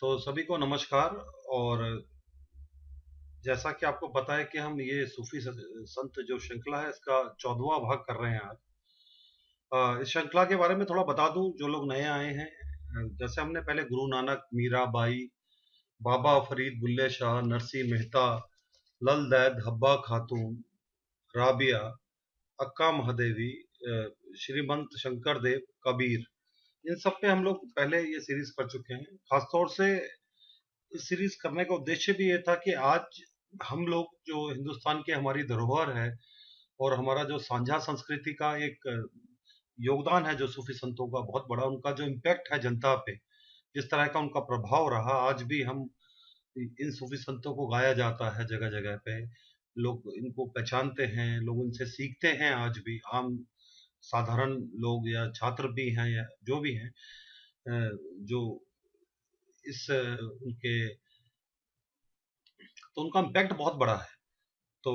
तो सभी को नमस्कार। और जैसा कि आपको पता है कि हम ये सूफी संत जो श्रृंखला है इसका 14वां भाग कर रहे हैं आज। इस श्रृंखला के बारे में थोड़ा बता दूं जो लोग नए आए हैं। जैसे हमने पहले गुरु नानक, मीराबाई, बाबा फरीद बुल्ले शाह, नरसिंह मेहता, लल दैद, हब्बा खातून, राबिया, अक्का महादेवी, श्रीमंत शंकर देव, कबीर, इन सब पे हम लोग पहले ये सीरीज कर चुके हैं। खासतौर से इस सीरीज करने का उद्देश्य भी ये था कि आज हम लोग जो हिंदुस्तान की हमारी धरोहर है और हमारा जो साझा संस्कृति का एक योगदान है, जो सूफी संतों का बहुत बड़ा, उनका जो इम्पैक्ट है जनता पे, जिस तरह का उनका प्रभाव रहा, आज भी हम इन सूफी संतों को गाया जाता है जगह जगह पे। लोग इनको पहचानते हैं, लोग इनसे सीखते हैं। आज भी आम साधारण लोग या छात्र भी हैं या जो भी हैं, जो इस उनके, तो उनका इम्पैक्ट बहुत बड़ा है। तो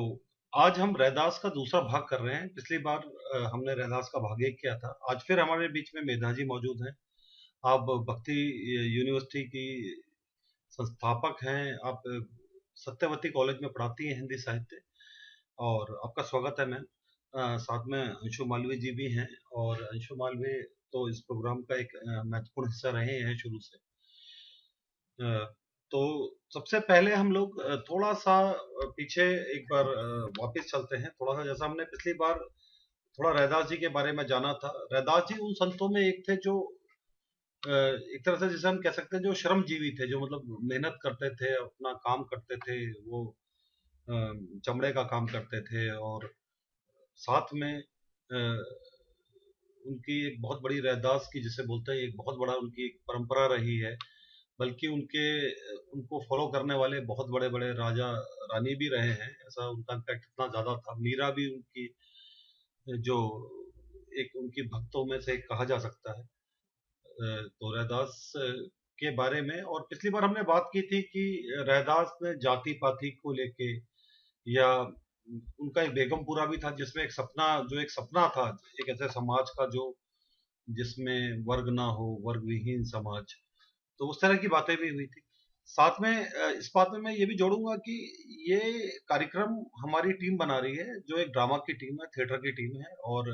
आज हम रैदास का दूसरा भाग कर रहे हैं। पिछली बार हमने रैदास का भाग 1 किया था। आज फिर हमारे बीच में मेधा जी मौजूद हैं। आप भक्ति यूनिवर्सिटी की संस्थापक हैं। आप सत्यवती कॉलेज में पढ़ाती हैं हिंदी साहित्य, और आपका स्वागत है मैम। साथ में अंशु मालवीय जी भी हैं, और अंशु मालवीय तो इस प्रोग्राम का एक महत्वपूर्ण हिस्सा रहे हैं शुरू से। तो सबसे पहले हम लोग थोड़ा सा पीछे एक बार वापस चलते हैं। थोड़ा सा जैसा हमने पिछली बार थोड़ा रैदास जी के बारे में जाना था। रैदास जी उन संतों में एक थे जो एक तरह से जिसे हम कह सकते हैं जो श्रमजीवी थे, जो मतलब मेहनत करते थे, अपना काम करते थे। वो चमड़े का काम करते थे, और साथ में उनकी एक बहुत बड़ी रैदास की जिसे बोलते हैं एक बहुत बड़ा उनकी एक परंपरा रही है। बल्कि उनको फॉलो करने वाले बहुत बड़े बड़े राजा रानी भी रहे हैं। ऐसा उनका इम्पैक्ट इतना ज्यादा था। मीरा भी उनकी जो एक उनकी भक्तों में से एक कहा जा सकता है। तो रैदास के बारे में, और पिछली बार हमने बात की थी कि रैदास ने जाति पाति को लेके, या उनका एक बेगमपुरा भी था जिसमें एक सपना था, एक ऐसे समाज का जो जिसमें वर्ग ना हो, वर्ग विहीन समाज। तो उस तरह की बातें भी हुई थी। साथ में इस बात में मैं ये भी जोड़ूंगा कि ये कार्यक्रम हमारी टीम बना रही है, जो एक ड्रामा की टीम है, थिएटर की टीम है, और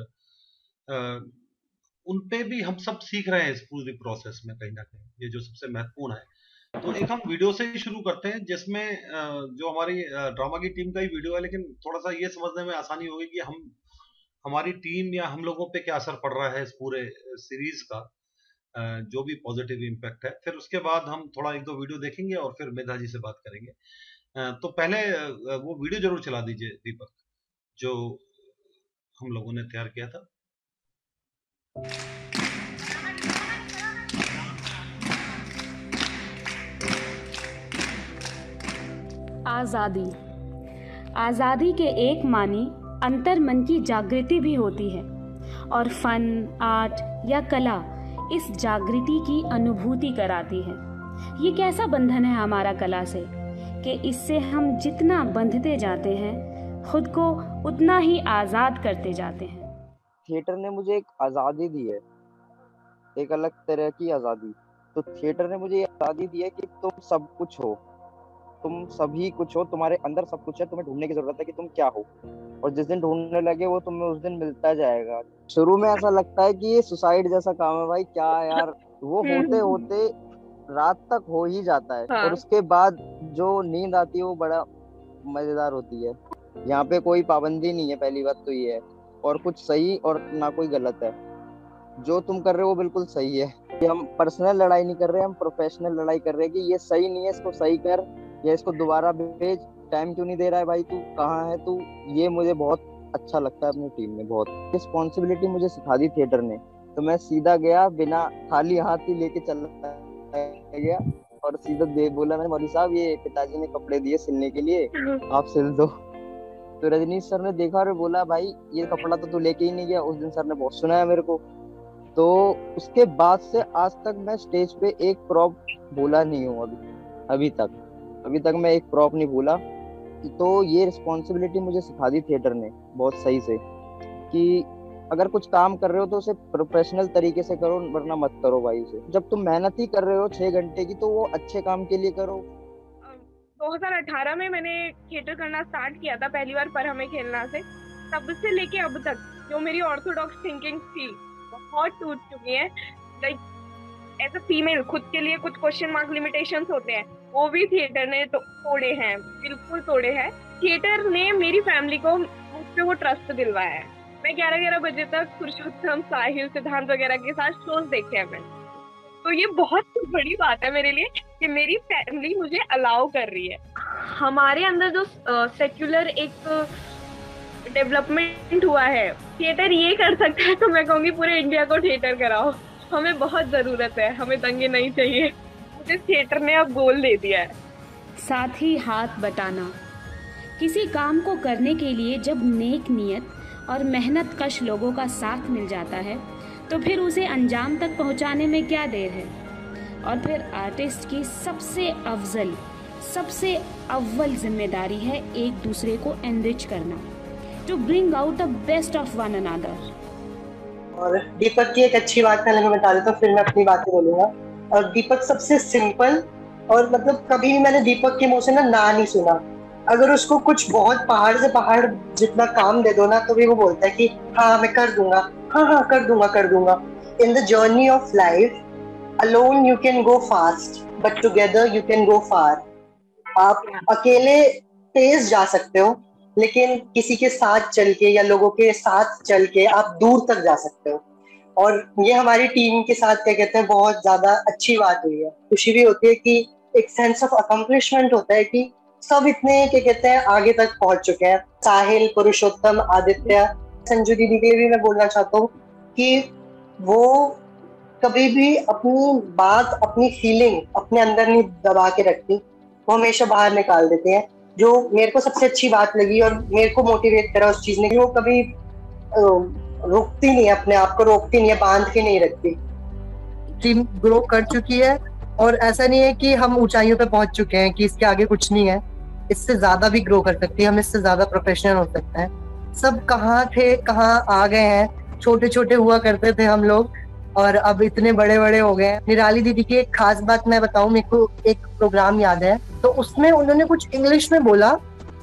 उन पे भी हम सब सीख रहे हैं इस पूरी प्रोसेस में कहीं ना कहीं। ये जो सबसे महत्वपूर्ण है। तो एक हम वीडियो से ही शुरू करते हैं, जिसमें जो हमारी ड्रामा की टीम का ही वीडियो है, लेकिन थोड़ा सा ये समझने में आसानी होगी कि हमारी टीम या हम लोगों पे क्या असर पड़ रहा है इस पूरे सीरीज का, जो भी पॉजिटिव इम्पैक्ट है। फिर उसके बाद हम थोड़ा एक दो वीडियो देखेंगे और फिर मेधा जी से बात करेंगे। तो पहले वो वीडियो जरूर चला दीजिए दीपक, जो हम लोगों ने तैयार किया था। आज़ादी। आज़ादी के एक मानी अंतर मन की जागृति भी होती है, और फन, आर्ट या कला इस जागृति की अनुभूति कराती है। ये कैसा बंधन है हमारा कला से कि इससे हम जितना बंधते जाते हैं, खुद को उतना ही आज़ाद करते जाते हैं। थिएटर ने मुझे एक आज़ादी दी है, एक अलग तरह की आज़ादी। तो थिएटर ने मुझे ये आज़ादी दी है कि तुम सब कुछ हो, तुम सभी कुछ हो, तुम्हारे अंदर सब कुछ है, तुम्हें ढूंढने की जरूरत है कि तुम क्या हो। और जिस दिन ढूंढने लगे वो तुम्हें उस दिन मिलता जाएगा। शुरू में ऐसा लगता है कि ये सुसाइड जैसा काम है भाई, क्या यार। वो होते होते रात तक हो ही जाता है। और उसके बाद जो नींद आती है वो बड़ा मजेदार होती है। यहाँ पे कोई पाबंदी नहीं है, पहली बात तो ये है। और कुछ सही और ना कोई गलत है। जो तुम कर रहे हो वो बिल्कुल सही है। कि हम पर्सनल लड़ाई नहीं कर रहे, हम प्रोफेशनल लड़ाई कर रहे हैं कि ये सही नहीं है, इसको सही कर, या इसको दोबारा भेज। टाइम क्यों नहीं दे रहा है भाई, तू कहाँ है तू। ये मुझे बहुत अच्छा लगता है अपनी टीम में। बहुत रिस्पॉन्सिबिलिटी मुझे सिखा दी थिएटर ने। तो मैं सीधा गया, बिना खाली हाथ ही लेके चल गया, और सीधा दे बोला मैंने, मौलवी साहब ये पिताजी ने कपड़े दिए सिलने के लिए, आप सिल दो। तो रजनीश सर ने देखा और बोला, भाई ये कपड़ा तो तू लेके ही नहीं गया। उस दिन सर ने बहुत सुनाया मेरे को। तो उसके बाद से आज तक मैं स्टेज पे एक प्रॉप बोला नहीं हूँ। अभी तक मैं एक प्रॉप नहीं बोला। तो ये रिस्पॉन्सिबिलिटी मुझे सिखा दी थिएटर ने बहुत सही से, कि अगर कुछ काम कर रहे हो तो उसे प्रोफेशनल तरीके से करो, वरना मत करो भाई उसे। जब तुम मेहनत ही कर रहे हो 6 घंटे की, तो वो अच्छे काम के लिए करो। 2018 में मैंने थिएटर करना स्टार्ट किया था पहली बार पर हमें खेलना से। तब से लेके अब तक जो मेरी ऑर्थोडॉक्स थिंकिंग थी बहुत टूट चुकी है। लाइक एज अ फीमेल खुद के लिए कुछ क्वेश्चन मार्क लिमिटेशंस होते हैं, वो भी थिएटर ने तोड़े हैं, बिल्कुल तोड़े हैं। थिएटर ने मेरी फैमिली को मुझ पे वो ट्रस्ट दिलवाया है। मैं 11-11 बजे तक पुरुषोत्तम, साहिल, सिद्धांत वगैरह के साथ शोज देखे हैं मैंने। तो ये बहुत बड़ी बात है मेरे लिए कि मेरी फैमिली मुझे अलाउ कर रही है। हमारे अंदर जो सेक्युलर एक डेवलपमेंट हुआ है, थिएटर ये कर सकता है, तो मैं कहूँगी पूरे इंडिया को थिएटर कराओ। हमें बहुत जरूरत है, हमें दंगे नहीं चाहिए। मुझे थिएटर ने अब गोल दे दिया है। साथ ही हाथ बटाना। किसी काम को करने के लिए जब नेक नियत और मेहनत कश लोगों का साथ मिल जाता है तो फिर उसे अंजाम तक पहुंचाने में क्या देर है। और फिर आर्टिस्ट की सबसे अव्वल जिम्मेदारी है एक दूसरे को एनरिच करना, to bring out the best of one another. और दीपक की एक अच्छी बात पहले मैं बता देता हूँ, फिर मैं अपनी बातें बोलूंगा। और दीपक सबसे सिंपल, और मतलब कभी भी मैंने दीपक के मुंह से ना नहीं सुना। अगर उसको कुछ बहुत पहाड़ से पहाड़ जितना काम दे दो ना, तो भी वो बोलता है कि हाँ मैं कर दूंगा, हाँ कर दूंगा। In the journey of life, alone you can go fast but together you can go far. आप अकेले तेज जा सकते हो, लेकिन किसी के साथ चल के या लोगों के साथ चल के आप दूर तक जा सकते हो। और ये हमारी टीम के साथ क्या कहते हैं, बहुत ज्यादा अच्छी बात हुई है। खुशी भी होती है कि एक सेंस ऑफ अकम्प्लिशमेंट होता है कि सब इतने क्या कहते हैं आगे तक पहुंच चुके हैं। साहिल, पुरुषोत्तम, आदित्य, संजू दीदी के लिए भी मैं बोलना चाहता हूँ कि वो कभी भी अपनी बात, अपनी फीलिंग अपने अंदर नहीं दबा के रखती, वो हमेशा बाहर निकाल देते हैं। जो मेरे को सबसे अच्छी बात लगी और मेरे को मोटिवेट करा उस चीज ने, वो कभी रोकती नहीं है, अपने आप को रोकती नहीं है, बांध के नहीं रखती। टीम ग्रो कर चुकी है और ऐसा नहीं है कि हम ऊंचाइयों पे पहुंच चुके हैं कि इसके आगे कुछ नहीं है। इससे ज्यादा भी ग्रो कर सकती है, हम इससे ज्यादा प्रोफेशनल हो सकते हैं। सब कहाँ थे कहाँ आ गए हैं। छोटे छोटे हुआ करते थे हम लोग और अब इतने बड़े बड़े हो गए हैं। निराली दीदी की एक खास बात मैं बताऊं, मेरे को एक प्रोग्राम याद है, तो उसमें उन्होंने कुछ इंग्लिश में बोला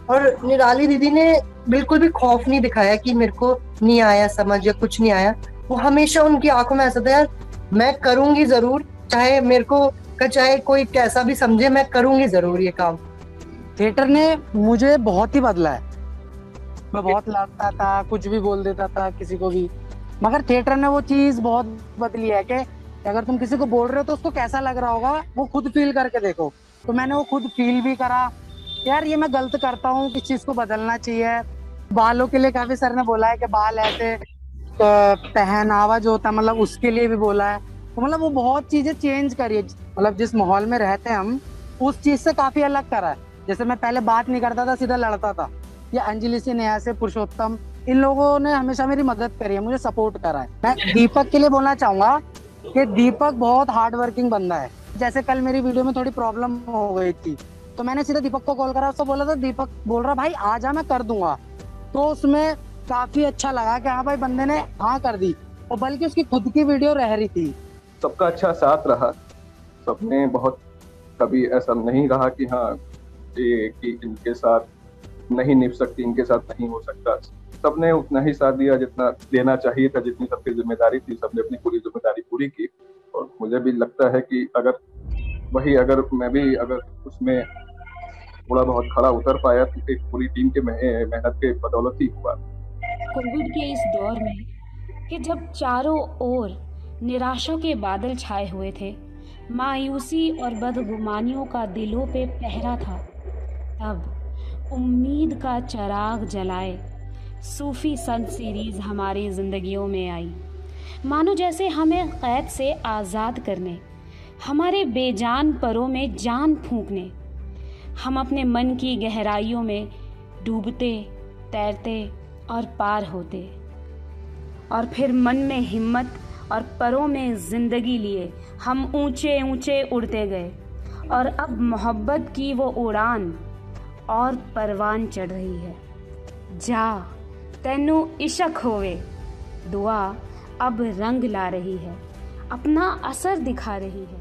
और निराली दीदी ने बिल्कुल भी खौफ नहीं दिखाया कि मेरे को नहीं आया समझ या कुछ नहीं आया। वो हमेशा उनकी आंखों में ऐसा था, यार मैं करूंगी जरूर, चाहे मेरे को चाहे कोई कैसा भी समझे, मैं करूंगी जरूर ये काम। थिएटर ने मुझे बहुत ही बदला है। मैं बहुत लड़ता था, कुछ भी बोल देता था किसी को भी, मगर थिएटर ने वो चीज बहुत बदली है कि अगर तुम किसी को बोल रहे हो तो उसको कैसा लग रहा होगा वो खुद फील करके देखो। तो मैंने वो खुद फील भी करा, यार ये मैं गलत करता हूँ, किस चीज को बदलना चाहिए। बालों के लिए काफी सर ने बोला है कि बाल ऐसे पहनावा जो होता है, मतलब उसके लिए भी बोला है। तो मतलब वो बहुत चीजें चेंज करी है, मतलब जिस माहौल में रहते हैं हम उस चीज से काफी अलग करा है। जैसे मैं पहले बात नहीं करता था, सीधा लड़ता था, या अंजलि से, नया से, पुरुषोत्तम, इन लोगों ने हमेशा मेरी मदद करी है, मुझे सपोर्ट करा है। मैं दीपक के लिए बोलना चाहूंगा कि दीपक बहुत हार्ड वर्किंग बंदा है। जैसे कल मेरी वीडियो में थोड़ी प्रॉब्लम हो गई थी तो मैंने सीधा दीपक को कॉल करा, उसको बोला था, दीपक बोल रहा भाई आ जा मैं कर दूंगा। तो उसमें काफी अच्छा लगा कि हाँ भाई बंदे ने हाँ कर दी, और बल्कि उसकी खुद की वीडियो रह रही थी। सबका अच्छा साथ रहा, सबने बहुत, कभी ऐसा नहीं रहा कि हाँ ये कि इनके साथ नहीं निभ सकती, इनके साथ नहीं हो सकता। सबने उतना ही साथ दिया जितना देना चाहिए था, जितनी सबकी जिम्मेदारी थी, सबने अपनी पूरी जिम्मेदारी पूरी की। और मुझे भी लगता है कि अगर मैं भी उसमें थोड़ा बहुत खड़ा उतर पाया तो एक पूरी टीम के मेहनत के बदौलत ही हुआ। कोविड के इस दौर में कि जब चारों ओर निराशा के बादल छाए हुए थे, मायूसी और बदगुमानियों का दिलों पे पहरा था, तब उम्मीद का चिराग जलाए सूफी संत सीरीज हमारी जिंदगियों में आई। मानो जैसे हमें कैद से आज़ाद करने, हमारे बेजान परों में जान फूंकने, हम अपने मन की गहराइयों में डूबते, तैरते और पार होते, और फिर मन में हिम्मत और परों में जिंदगी लिए हम ऊंचे ऊंचे उड़ते गए। और अब मोहब्बत की वो उड़ान और परवान चढ़ रही है। जा तैनू इशक होवे, दुआ अब रंग ला रही है, अपना असर दिखा रही है।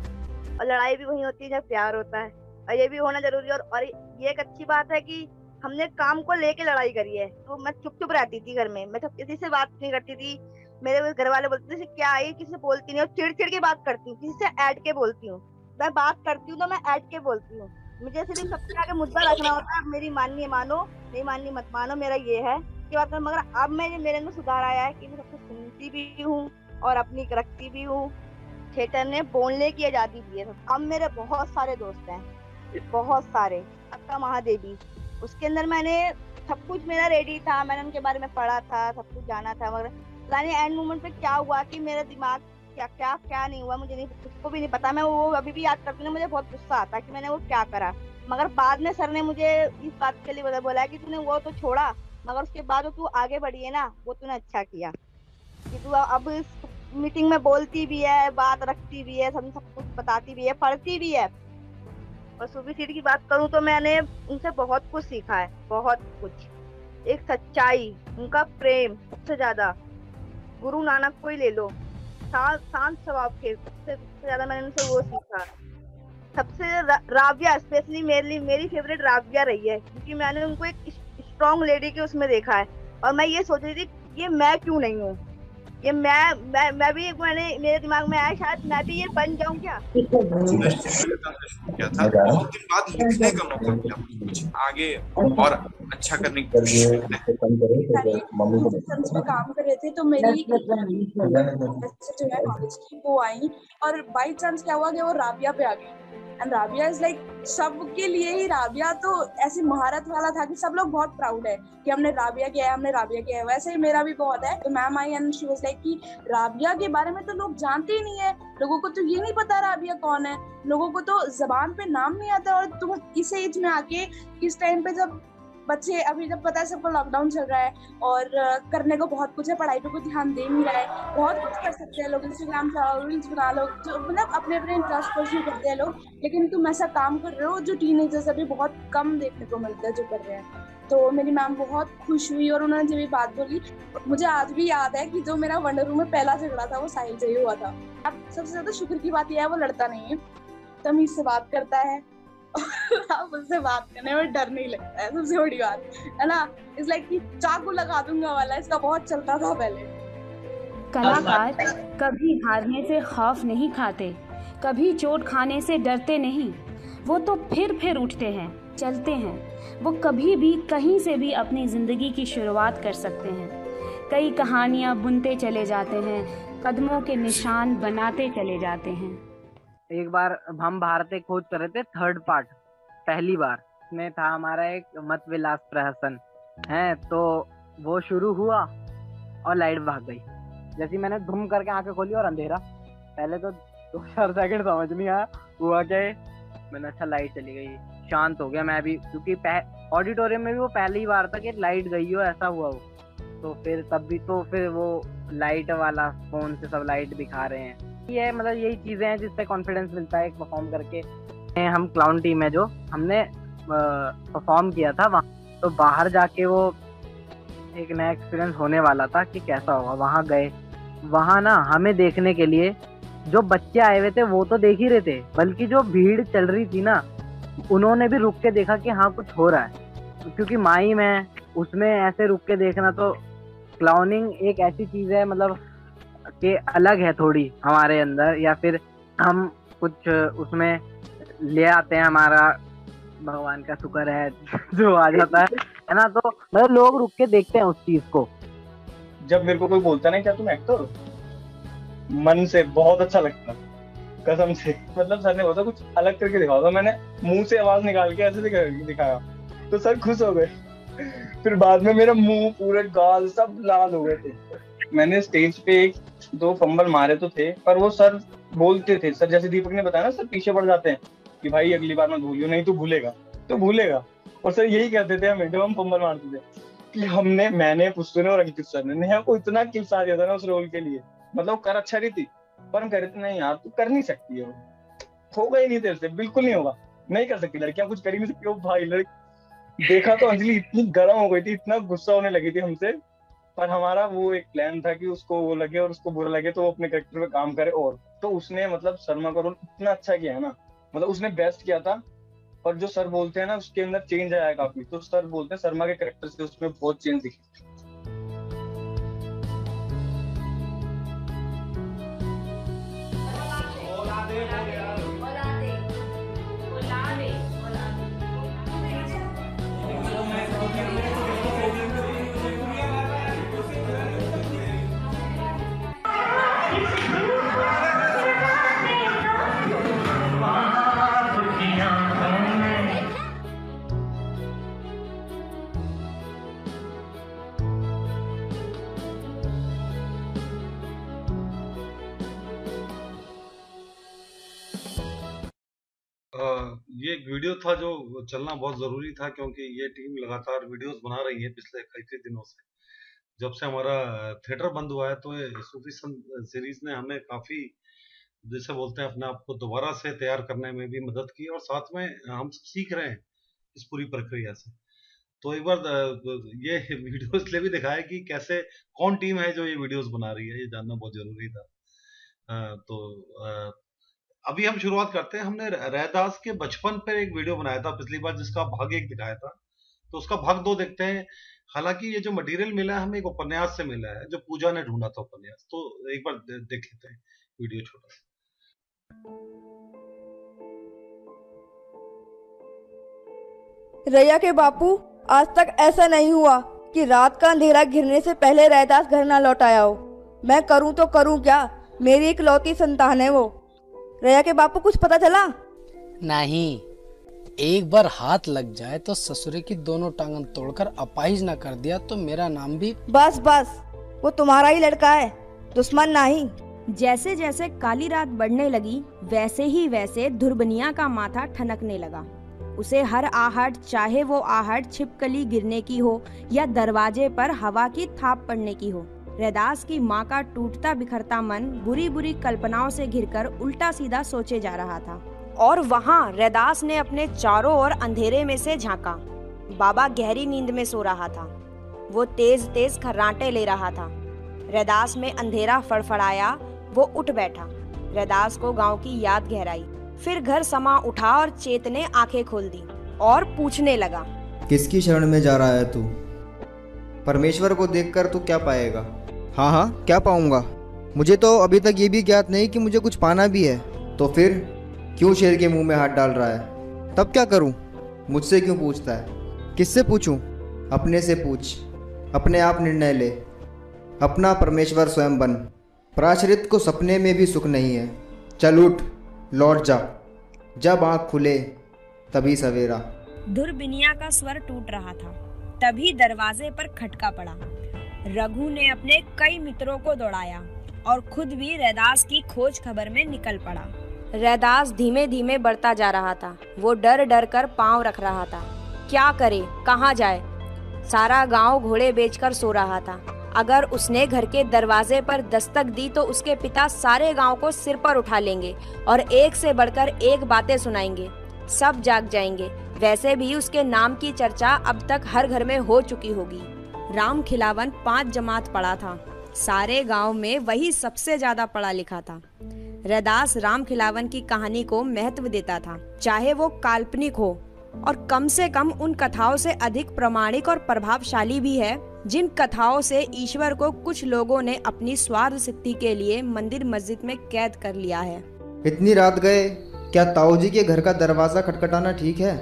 और लड़ाई भी वही होती है जब प्यार होता है, और ये भी होना जरूरी है। और ये एक अच्छी बात है कि हमने काम को लेके लड़ाई करी है। तो मैं चुप चुप रहती थी घर में, मैं तो किसी से बात नहीं करती थी। मेरे घर वाले बोलते थे क्या आई, किसी से बोलती नहीं, और चिड़ के बात करती हूँ, किसी से ऐड के बोलती हूँ। मैं बात करती हूँ तो मैं ऐड के बोलती हूँ। मुझे सिर्फ सबके आगे मुद्दा रखना होता है, मेरी माननी मानो, नहीं माननी मत मानो, मेरा ये है कि बात। मगर अब मेरे अंदर सुधार आया है कि मैं सबको सुनती भी हूँ और अपनी रखती भी हूँ। थिएटर ने बोलने की आजादी दी है। अब मेरे बहुत सारे दोस्त हैं, बहुत सारे। अक्का महादेवी, उसके अंदर मैंने सब कुछ मेरा रेडी था, मैंने उनके बारे में पढ़ा था, सब कुछ जाना था। मगर लाने एंड मोमेंट पे क्या हुआ कि मेरा दिमाग क्या नहीं हुआ, मुझे नहीं, उसको भी नहीं पता। मैं वो अभी भी याद करती हूँ, मुझे बहुत गुस्सा आता कि मैंने वो क्या करा। मगर बाद में सर ने मुझे इस बात के लिए बोला कि तूने वो तो छोड़ा, मगर उसके बाद जो तू आगे बढ़ी है ना, वो तूने अच्छा किया कि तू अब इस मीटिंग में बोलती भी है, बात रखती भी है, सब कुछ बताती भी है, पढ़ती भी है। और सूफी सीट की बात करूं तो मैंने उनसे बहुत कुछ सीखा है, बहुत कुछ। एक सच्चाई, उनका प्रेम, सबसे ज्यादा। गुरु नानक को ही ले लो, शांत स्वभाव के, सबसे ज्यादा मैंने उनसे वो सीखा। सबसे राबिया, स्पेशली मेरी फेवरेट राबिया रही है, क्योंकि मैंने उनको एक स्ट्रॉन्ग लेडी के उसमें देखा है। और मैं ये सोच रही थी ये मैं क्यों नहीं हूँ, ये मैं भी, मेरे दिमाग में आया शायद मैं भी ये बन जाऊं क्या। किया था, बहुत दिन बाद लिखने का मौका मिला, कुछ आगे और अच्छा करने की कोशिश में काम कर रहे थे। तो मेरी जो है कॉलेज की वो आई, और बाई चांस क्या हुआ कि वो राबिया पे आ गई। एंड राबिया इज लाइक, सबके लिए ही राबिया तो ऐसी महारत वाला था कि सब लोग बहुत प्राउड है कि हमने राबिया किया है, हमने राबिया किया है। वैसे ही मेरा भी बहुत है। तो ma'am I and she was like कि राबिया के बारे में तो लोग जानते ही नहीं है, लोगों को तो ये नहीं पता राबिया कौन है, लोगों को तो जबान पे नाम नहीं आता। और तुम इस एज में आके, इस टाइम पे जब बच्चे, अभी जब पता है सबको लॉकडाउन चल रहा है और करने को बहुत कुछ है, पढ़ाई पे कोई ध्यान दे नहीं रहा है, बहुत कुछ कर सकते हैं लोग, इंस्टाग्राम चलाओ, रील्स बना लो, जो मतलब अपने इंटरेस्ट परस्यू करते हैं लोग। लेकिन तुम ऐसा काम कर रहे हो जो टीनेजर्स अभी बहुत कम देखने को मिलता है जो कर रहे हैं। तो मेरी मैम बहुत खुश हुई और उन्होंने जब ये बात बोली, मुझे आज भी याद है कि जो मेरा वंडर रूम में पहला झगड़ा था वो साहिल से ही हुआ था। अब सबसे ज्यादा शुक्र की बात यह है वो लड़ता नहीं है, तमीज से बात करता है, आप उससे बात करने में डर नहीं लगता है, सबसे बड़ी बात है ना। इट्स लाइक कि चाकू लगा दूंगा वाला, इसका बहुत चलता था पहले। कलाकार कभी हारने से खौफ नहीं खाते, कभी चोट खाने से डरते नहीं। वो तो फिर उठते हैं, चलते हैं। वो कभी भी कहीं से भी अपनी जिंदगी की शुरुआत कर सकते हैं। कई कहानियां बुनते चले जाते हैं, कदमों के निशान बनाते चले जाते हैं। एक बार हम भारतीय खोज कर रहे थे, 3rd पार्ट, पहली बार में था हमारा एक मत विलास प्रहसन है। तो वो शुरू हुआ और लाइट भाग गई। जैसे मैंने धूम करके आंखें खोली और अंधेरा। पहले तो 2-4 सेकंड समझ नहीं आया हुआ क्या, मैंने अच्छा लाइट चली गई, शांत हो गया मैं भी, क्योंकि ऑडिटोरियम में भी वो पहली बार था कि लाइट गई हो, ऐसा हुआ हो। तो फिर तब भी तो फिर वो लाइट वाला फोन से सब लाइट दिखा रहे हैं। ये मतलब यही चीजें हैं जिससे कॉन्फिडेंस मिलता है परफॉर्म करके। हम क्लाउन टीम है जो हमने परफॉर्म किया था वहाँ, तो बाहर जाके वो एक नया एक्सपीरियंस होने वाला था कि कैसा होगा। वहाँ गए, वहाँ ना हमें देखने के लिए जो बच्चे आए हुए थे वो तो देख ही रहे थे, बल्कि जो भीड़ चल रही थी ना उन्होंने भी रुक के देखा कि हाँ कुछ हो रहा है। क्योंकि माइम है उसमें ऐसे रुक के देखना, तो क्लाउनिंग एक ऐसी चीज है मतलब कि अलग है थोड़ी हमारे अंदर, या फिर हम कुछ उसमें ले आते हैं, हमारा भगवान का शुक्र है जो आ जाता है ना। तो मतलब लोग रुक के देखते हैं उस चीज को। जब मेरे को कोई बोलता ना क्या तुम एक्टर हो, मन से बहुत अच्छा लगता, कसम से। मतलब सर ने बोला कुछ अलग करके दिखाओ, तो मैंने मुंह से आवाज निकाल के ऐसे दिखाया तो सर खुश हो गए। फिर बाद में मेरा मुंह, पूरे गाल सब लाल हो गए थे। मैंने स्टेज पे 1-2 फंबल मारे तो थे, पर वो सर बोलते थे, सर जैसे दीपक ने बताया ना, सर पीछे पड़ जाते हैं कि भाई अगली बार मत भूलियो, नहीं तो भूलेगा। और सर यही कहते थे हमें जब हम फंबल मारते थे कि मैंने, पुष्टू ने और अंकित सर ने नेहा को इतना खिलसा दिया था ना उस रोल के लिए। मतलब कर अच्छा रही थी, पर हम कह रहे थे नहीं यार तू कर नहीं सकती है, होगा ही नहीं तेरे से, बिल्कुल नहीं होगा, नहीं कर सकती, लड़कियां कुछ कर ही नहीं सकती। वो भाई देखा तो अंजलि इतनी गर्म हो गई थी, इतना गुस्सा होने लगी थी हमसे, पर हमारा वो एक प्लान था कि उसको वो लगे और उसको बुरा लगे तो वो अपने कैरेक्टर पे काम करे। और तो उसने मतलब शर्मा का रोल इतना अच्छा किया है ना, मतलब उसने बेस्ट किया था। और जो सर बोलते हैं ना उसके अंदर चेंज आया काफी, तो सर बोलते हैं शर्मा के कैरेक्टर से उसमें बहुत चेंज दिखी। ये एक वीडियो था जो चलना बहुत जरूरी था, क्योंकि ये टीम लगातार वीडियोस बना रही है पिछले कई दिनों से। जब से हमारा थिएटर बंद हुआ है तो ये सूफी संत सीरीज ने हमें काफी, जैसे बोलते हैं, अपने आप को दोबारा से तैयार करने में भी मदद की, और साथ में हम सब सीख रहे हैं इस पूरी प्रक्रिया से। तो एक बार ये वीडियो इसलिए भी दिखाया कि कैसे, कौन टीम है जो ये वीडियोस बना रही है, ये जानना बहुत जरूरी था। तो अभी हम शुरुआत करते हैं। हमने रैदास के बचपन पर एक वीडियो बनाया था पिछली बार, जिसका भाग 1 दिखाया था, तो उसका भाग 2 देखते हैं। हालांकि ये जो मटेरियल मिला है हमें एक उपन्यास से मिला है, जो पूजा ने ढूंढा था उपन्यास। तो एक बार देख लेते हैं वीडियो छोटा सा। रैया के बापू, आज तक ऐसा नहीं हुआ कि रात का अंधेरा घिरने से पहले रैदास घर ना लौट आया हो। मैं करूं तो करूं क्या, मेरी इकलौती संतान है वो। रैया के बापू, कुछ पता चला? नहीं, एक बार हाथ लग जाए तो ससुरे की दोनों टांगन तोड़कर अपाहिज ना कर दिया तो मेरा नाम भी। बस बस, वो तुम्हारा ही लड़का है, दुश्मन नहीं। जैसे जैसे काली रात बढ़ने लगी वैसे ही वैसे धुरबनिया का माथा ठनकने लगा। उसे हर आहट, चाहे वो आहट छिपकली गिरने की हो या दरवाजे पर हवा की थाप पड़ने की हो, रैदास की माँ का टूटता बिखरता मन बुरी बुरी कल्पनाओं से घिरकर उल्टा सीधा सोचे जा रहा था। और वहाँ रैदास ने अपने चारों ओर अंधेरे में से झांका। बाबा गहरी नींद में सो रहा था। वो तेज तेज खर्राटे ले रहा था। रैदास में अंधेरा फड़फड़ाया, वो उठ बैठा। रैदास को गांव की याद गहराई, फिर घर समा उठा और चेतने आंखें खोल दी और पूछने लगा, किसकी शरण में जा रहा है तू? परमेश्वर को देखकर तू क्या पाएगा? हाँ हाँ, क्या पाऊंगा? मुझे तो अभी तक ये भी ज्ञात नहीं कि मुझे कुछ पाना भी है। तो फिर क्यों शेर के मुंह में हाथ डाल रहा है? तब क्या करूं? मुझसे क्यों पूछता है? किससे पूछूं? अपने से पूछ, अपने आप निर्णय ले। अपना परमेश्वर स्वयं बन। प्राश्रित को सपने में भी सुख नहीं है। चल उठ, लौट जा। जब आँख खुले तभी सवेरा। धुरबिनिया का स्वर टूट रहा था। तभी दरवाजे पर खटका पड़ा। रघु ने अपने कई मित्रों को दौड़ाया और खुद भी रैदास की खोज खबर में निकल पड़ा। रैदास धीमे धीमे बढ़ता जा रहा था। वो डर डर कर पांव रख रहा था। क्या करे, कहाँ जाए? सारा गांव घोड़े बेचकर सो रहा था। अगर उसने घर के दरवाजे पर दस्तक दी तो उसके पिता सारे गांव को सिर पर उठा लेंगे और एक से बढ़कर एक बातें सुनाएंगे। सब जाग जाएंगे। वैसे भी उसके नाम की चर्चा अब तक हर घर में हो चुकी होगी। राम खिलावन 5 जमात पढ़ा था। सारे गांव में वही सबसे ज्यादा पढ़ा लिखा था। रैदास राम खिलावन की कहानी को महत्व देता था, चाहे वो काल्पनिक हो और कम से कम उन कथाओं से अधिक प्रामाणिक और प्रभावशाली भी है जिन कथाओं से ईश्वर को कुछ लोगों ने अपनी स्वार्थ सिद्धि के लिए मंदिर मस्जिद में कैद कर लिया है। इतनी रात गए, क्या ताऊजी के घर का दरवाज़ा खटखटाना ठीक है?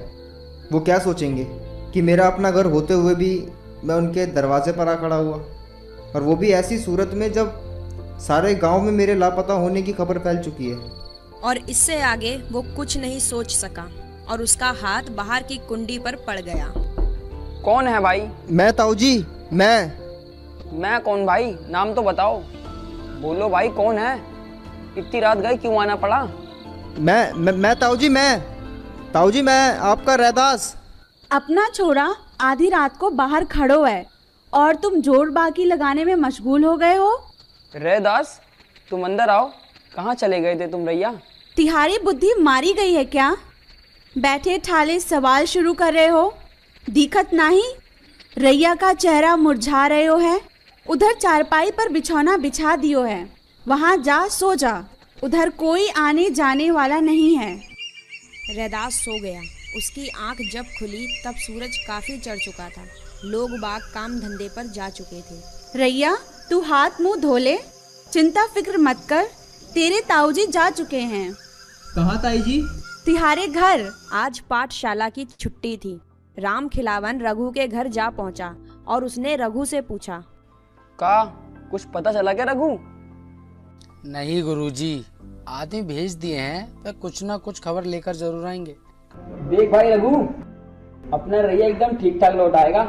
वो क्या सोचेंगे कि मेरा अपना घर होते हुए भी मैं उनके दरवाजे पर आ खड़ा हुआ, और वो भी ऐसी सूरत में जब सारे गांव में मेरे लापता होने की खबर फैल चुकी है। और इससे आगे वो कुछ नहीं सोच सका और उसका हाथ बाहर की कुंडी पर पड़ गया। कौन है भाई? मैं ताऊजी। मैं कौन भाई? नाम तो बताओ। बोलो भाई, कौन है? इतनी रात गए क्यों आना पड़ा? मैं ताऊजी, मैं आपका रैदास। अपना छोरा आधी रात को बाहर खड़ो है और तुम जोड़ बाकी लगाने में मशगूल हो गए हो। रैदास, तुम अंदर आओ। कहाँ चले गए थे तुम रैया? तिहारी बुद्धि मारी गई है क्या? बैठे ठाले सवाल शुरू कर रहे हो। दिखत नहीं? रैया का चेहरा मुरझा रहे हो है। उधर चारपाई पर बिछौना बिछा दियो है, वहाँ जा सो जा। उधर कोई आने जाने वाला नहीं है। रैदास सो गया। उसकी आंख जब खुली तब सूरज काफी चढ़ चुका था। लोग बाग काम धंधे पर जा चुके थे। रैया, तू हाथ मुंह धो ले, चिंता फिक्र मत कर, तेरे ताऊजी जा चुके हैं। कहाँ ताई जी? तिहारे घर। आज पाठशाला की छुट्टी थी। राम खिलावन रघु के घर जा पहुंचा और उसने रघु से पूछा, का कुछ पता चला क्या रघु? नहीं गुरुजी, आदमी भेज दिए हैं, पर कुछ ना कुछ खबर लेकर जरूर आएंगे। देख भाई रघु, अपना रैया एकदम ठीक ठाक लौट आएगा।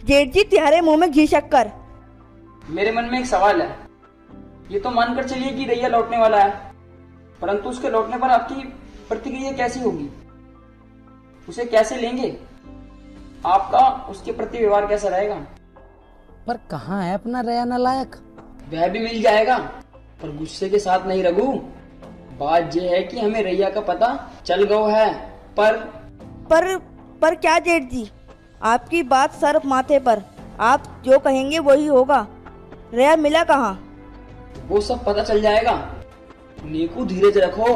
जेठ जी, तिहारे मुंह में घी शक्कर। मेरे मन में एक सवाल है। ये तो मानकर चलिए कि रैया लौटने वाला है, परंतु उसके लौटने पर आपकी प्रतिक्रिया कैसी होगी? उसे कैसे लेंगे? आपका उसके प्रति व्यवहार कैसा रहेगा? पर कहाँ है अपना रैया नालायक? वह भी मिल जाएगा, पर गुस्से के साथ नहीं रघु। बात यह है कि हमें रैया का पता चल गया है, पर क्या जेठ जी, आपकी बात सर माथे पर। आप जो कहेंगे वही होगा। रैया मिला कहाँ? वो सब पता चल जाएगा। नीकू धीरज रखो।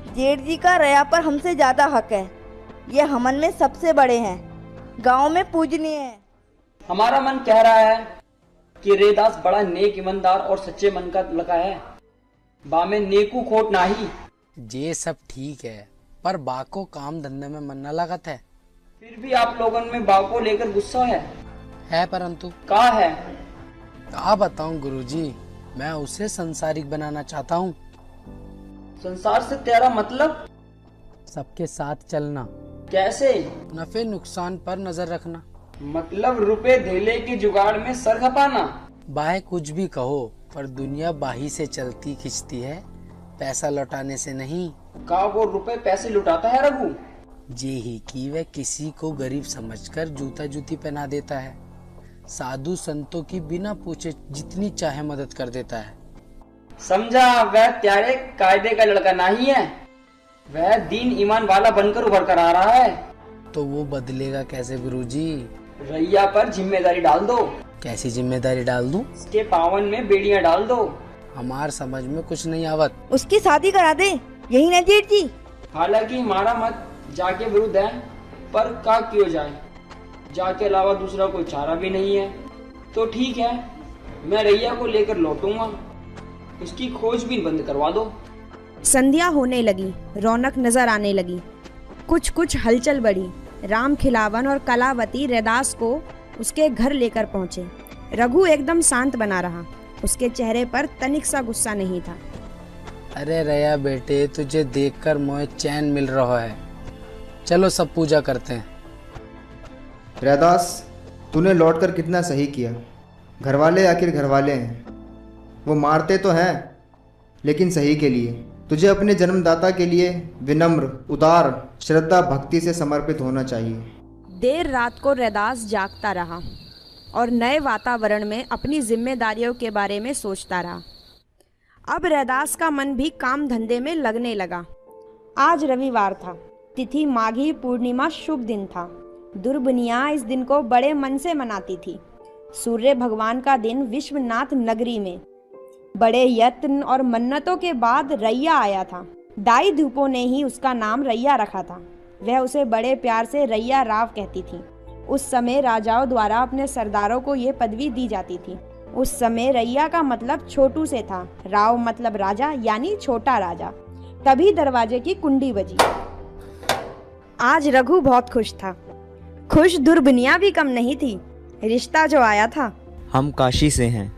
जेठ जी का रैया पर हमसे ज्यादा हक है। ये हमन में सबसे बड़े हैं, गांव में पूजनीय है। हमारा मन कह रहा है कि रैदास बड़ा नेक, ईमानदार और सच्चे मन का लड़का है। बा में नेकू खोट नाही। ये सब ठीक है, पर बा को काम धंधे में मन न लगत है। फिर भी आप लोगों में बा को लेकर गुस्सा है परंतु का है? क्या बताऊं गुरुजी, मैं उसे संसारिक बनाना चाहता हूँ। संसार से तेरा मतलब? सबके साथ चलना। कैसे? नफे नुकसान पर नजर रखना। मतलब रुपए धेले के जुगाड़ में सर खपाना? बाहे कुछ भी कहो, पर दुनिया बाही से चलती खिंचती है, पैसा लौटाने से नहीं। का वो रुपए पैसे लुटाता है रघु? जे ही कि वह किसी को गरीब समझकर जूता जूती पहना देता है, साधु संतों की बिना पूछे जितनी चाहे मदद कर देता है। समझा, वह त्यारे कायदे का लड़का नहीं है। वह दीन ईमान वाला बनकर उभर कर आ रहा है। तो वो बदलेगा कैसे गुरुजी? रैया पर जिम्मेदारी डाल दो। कैसी जिम्मेदारी डाल दूं? इसके पावन में बेड़ियां डाल दो। हमार समझ में कुछ नहीं आवत। उसकी शादी करा दे, यही ना जेठ जी? हालांकि हमारा मत जाके विरुद्ध है, पर का क्यों जाए? जाके अलावा दूसरा कोई चारा भी नहीं है। तो ठीक है, मैं रैया को लेकर लौटूंगा। उसकी खोजबीन बंद करवा दो। संध्या होने लगी, रौनक नजर आने लगी, कुछ हलचल बढ़ी। राम खिलावन और कलावती रैदास को उसके घर लेकर पहुंचे। रघु एकदम शांत बना रहा, उसके चेहरे पर तनिक सा गुस्सा नहीं था। अरे रैया बेटे, तुझे देखकर मोहे चैन मिल रहा है। चलो सब पूजा करते हैं। रैदास, तूने लौटकर कितना सही किया। घरवाले आखिर घरवाले हैं, वो मारते तो हैं लेकिन सही के लिए। तुझे अपने जन्मदाता के लिए विनम्र, उदार, श्रद्धा भक्ति से समर्पित होना चाहिए। देर रात को रैदास जागता रहा और नए वातावरण में अपनी जिम्मेदारियों के बारे में सोचता रहा। अब रैदास का मन भी काम धंधे में लगने लगा। आज रविवार था, तिथि माघी पूर्णिमा, शुभ दिन था। दुर्बनिया इस दिन को बड़े मन से मनाती थी। सूर्य भगवान का दिन विश्वनाथ नगरी में बड़े यत्न और मन्नतों के बाद रैया आया था। दाई धूपों ने ही उसका नाम रैया रखा था। वह उसे बड़े प्यार से रैया राव कहती थी। उस समय राजाओं द्वारा अपने सरदारों को ये पदवी दी जाती थी। उस समय रैया का मतलब छोटू से था, राव मतलब राजा, यानी छोटा राजा। तभी दरवाजे की कुंडी बजी। आज रघु बहुत खुश था। खुश दुर्बनिया भी कम नहीं थी। रिश्ता जो आया था। हम काशी से हैं,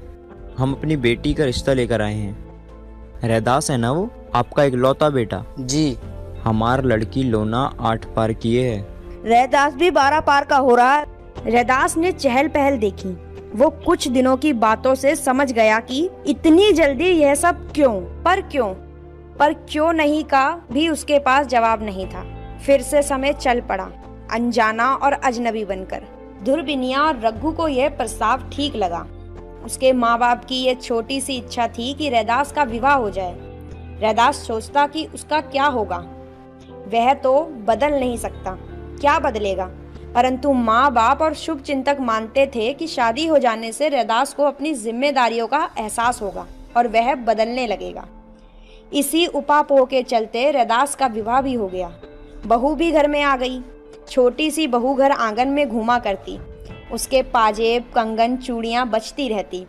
हम अपनी बेटी का रिश्ता लेकर आए हैं। रैदास है ना वो, आपका इकलौता बेटा? जी। हमार लड़की लोना 8 पार किए है। रैदास भी 12 पार का हो रहा है। रैदास ने चहल पहल देखी। वो कुछ दिनों की बातों से समझ गया कि इतनी जल्दी यह सब क्यों, पर क्यों नहीं का भी उसके पास जवाब नहीं था। फिर से समय चल पड़ा, अनजाना और अजनबी बनकर। दुर्बिनिया और रघु को यह प्रस्ताव ठीक लगा। उसके माँ बाप की यह छोटी सी इच्छा थी कि रैदास का विवाह हो जाए। रैदास सोचता कि उसका क्या होगा। वह तो बदल नहीं सकता, क्या बदलेगा? परंतु माँ बाप और शुभ चिंतक मानते थे कि शादी हो जाने से रैदास को अपनी जिम्मेदारियों का एहसास होगा और वह बदलने लगेगा। इसी उपापोह के चलते रैदास का विवाह भी हो गया। बहू भी घर में आ गई। छोटी सी बहू घर आंगन में घूमा करती, उसके पाजेब, कंगन, चूड़ियां बचती रहती।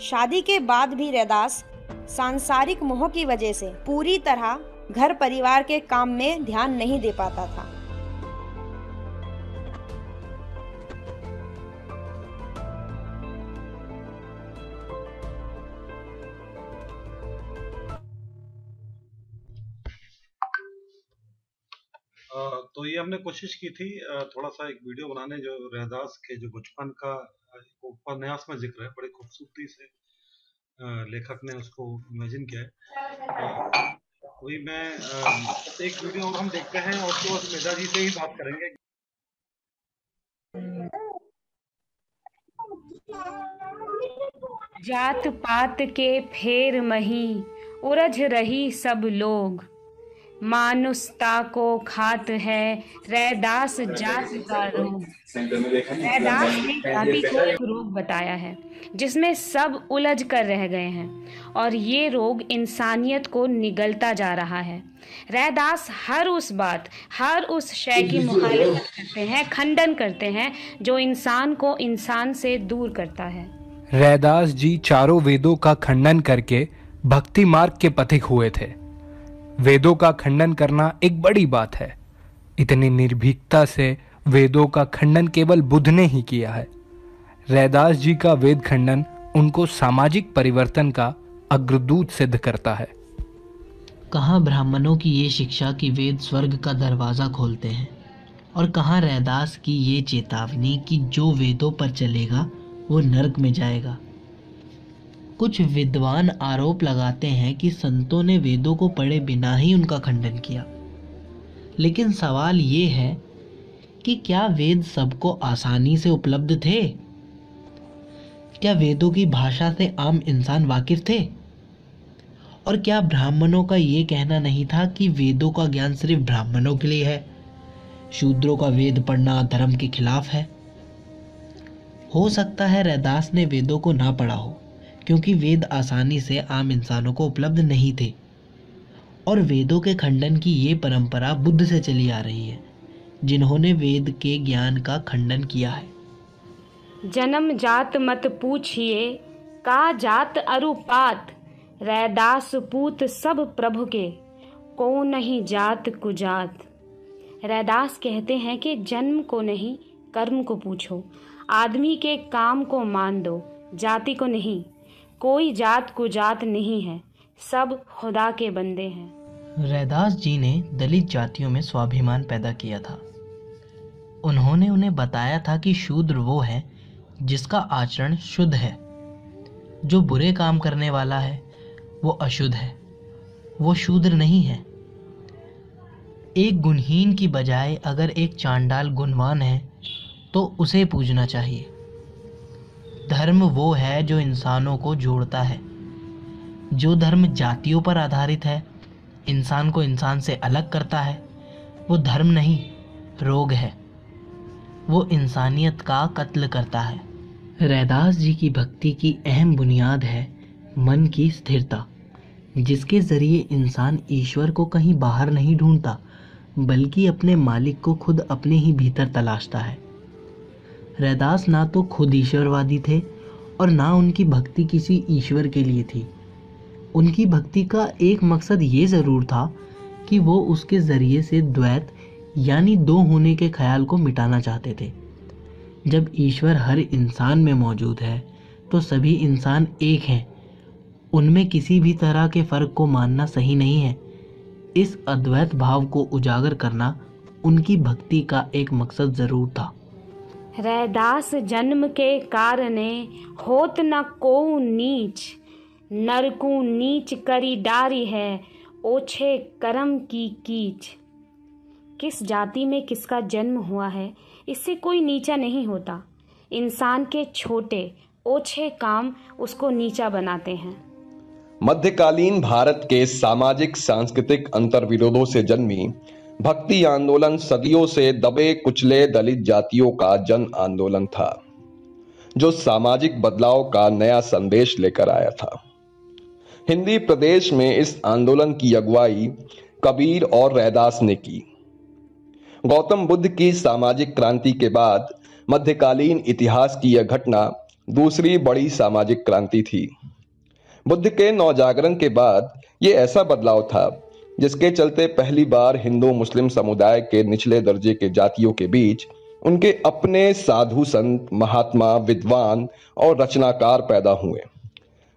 शादी के बाद भी रैदास सांसारिक मोह की वजह से पूरी तरह घर परिवार के काम में ध्यान नहीं दे पाता था। तो ये हमने कोशिश की थी थोड़ा सा एक वीडियो बनाने जो रैदास के जो बचपन का उपन्यास में जिक्र है, बड़ी खूबसूरती से लेखक ने उसको इमेजिन किया है। वही मैं एक वीडियो और हम देखते हैं और उसके बाद मेधा जी से ही बात करेंगे। जात पात के फेर मही उलझ रही सब लोग, मानुसता को खात है रैदास जात का रोग। रैदास ने जाति को एक रोग बताया है जिसमें सब उलझ कर रह गए हैं और ये रोग इंसानियत को निगलता जा रहा है। रैदास हर उस बात, हर उस शय की मुखालिफत करते हैं, खंडन करते हैं जो इंसान को इंसान से दूर करता है। रैदास जी चारों वेदों का खंडन करके भक्ति मार्ग के पथिक हुए थे। वेदों का खंडन करना एक बड़ी बात है। इतनी निर्भीकता से वेदों का खंडन केवल बुद्ध ने ही किया है। रैदास जी का वेद खंडन उनको सामाजिक परिवर्तन का अग्रदूत सिद्ध करता है। कहाँ ब्राह्मणों की ये शिक्षा कि वेद स्वर्ग का दरवाज़ा खोलते हैं, और कहाँ रैदास की ये चेतावनी कि जो वेदों पर चलेगा वो नरक में जाएगा। कुछ विद्वान आरोप लगाते हैं कि संतों ने वेदों को पढ़े बिना ही उनका खंडन किया, लेकिन सवाल ये है कि क्या वेद सबको आसानी से उपलब्ध थे? क्या वेदों की भाषा से आम इंसान वाकिफ थे? और क्या ब्राह्मणों का ये कहना नहीं था कि वेदों का ज्ञान सिर्फ ब्राह्मणों के लिए है, शूद्रों का वेद पढ़ना धर्म के खिलाफ है? हो सकता है रैदास ने वेदों को ना पढ़ा हो क्योंकि वेद आसानी से आम इंसानों को उपलब्ध नहीं थे, और वेदों के खंडन की ये परंपरा बुद्ध से चली आ रही है, जिन्होंने वेद के ज्ञान का खंडन किया है। जन्म जात मत पूछिए का जात अरुपात, रैदास पूत सब प्रभु के को नहीं जात कुजात। रैदास कहते हैं कि जन्म को नहीं कर्म को पूछो, आदमी के काम को मान दो, जाति को नहीं। कोई जात कुजात नहीं है, सब खुदा के बंदे हैं। रैदास जी ने दलित जातियों में स्वाभिमान पैदा किया था। उन्होंने उन्हें बताया था कि शूद्र वो है जिसका आचरण शुद्ध है, जो बुरे काम करने वाला है वो अशुद्ध है, वो शूद्र नहीं है। एक गुणहीन की बजाय अगर एक चांडाल गुणवान है तो उसे पूजना चाहिए। धर्म वो है जो इंसानों को जोड़ता है। जो धर्म जातियों पर आधारित है, इंसान को इंसान से अलग करता है, वो धर्म नहीं रोग है, वो इंसानियत का कत्ल करता है। रैदास जी की भक्ति की अहम बुनियाद है मन की स्थिरता, जिसके जरिए इंसान ईश्वर को कहीं बाहर नहीं ढूंढता बल्कि अपने मालिक को खुद अपने ही भीतर तलाशता है। रैदास ना तो खुद ईश्वरवादी थे और ना उनकी भक्ति किसी ईश्वर के लिए थी। उनकी भक्ति का एक मकसद ये ज़रूर था कि वो उसके ज़रिए से द्वैत यानी दो होने के ख्याल को मिटाना चाहते थे। जब ईश्वर हर इंसान में मौजूद है तो सभी इंसान एक हैं, उनमें किसी भी तरह के फ़र्क को मानना सही नहीं है। इस अद्वैत भाव को उजागर करना उनकी भक्ति का एक मकसद ज़रूर था। रैदास जन्म के कारणे होत न को नीच, नरकू नीच करी डारी है ओछे कर्म की कीच। किस जाति में किसका जन्म हुआ है इससे कोई नीचा नहीं होता। इंसान के छोटे ओछे काम उसको नीचा बनाते हैं। मध्यकालीन भारत के सामाजिक सांस्कृतिक अंतर्विरोधों से जन्मी भक्ति आंदोलन सदियों से दबे कुचले दलित जातियों का जन आंदोलन था, जो सामाजिक बदलाव का नया संदेश लेकर आया था। हिंदी प्रदेश में इस आंदोलन की अगुवाई कबीर और रैदास ने की। गौतम बुद्ध की सामाजिक क्रांति के बाद मध्यकालीन इतिहास की यह घटना दूसरी बड़ी सामाजिक क्रांति थी। बुद्ध के नवजागरण के बाद ये ऐसा बदलाव था जिसके चलते पहली बार हिंदू मुस्लिम समुदाय के निचले दर्जे के जातियों के बीच उनके अपने साधु संत, महात्मा, विद्वान और रचनाकार पैदा हुए,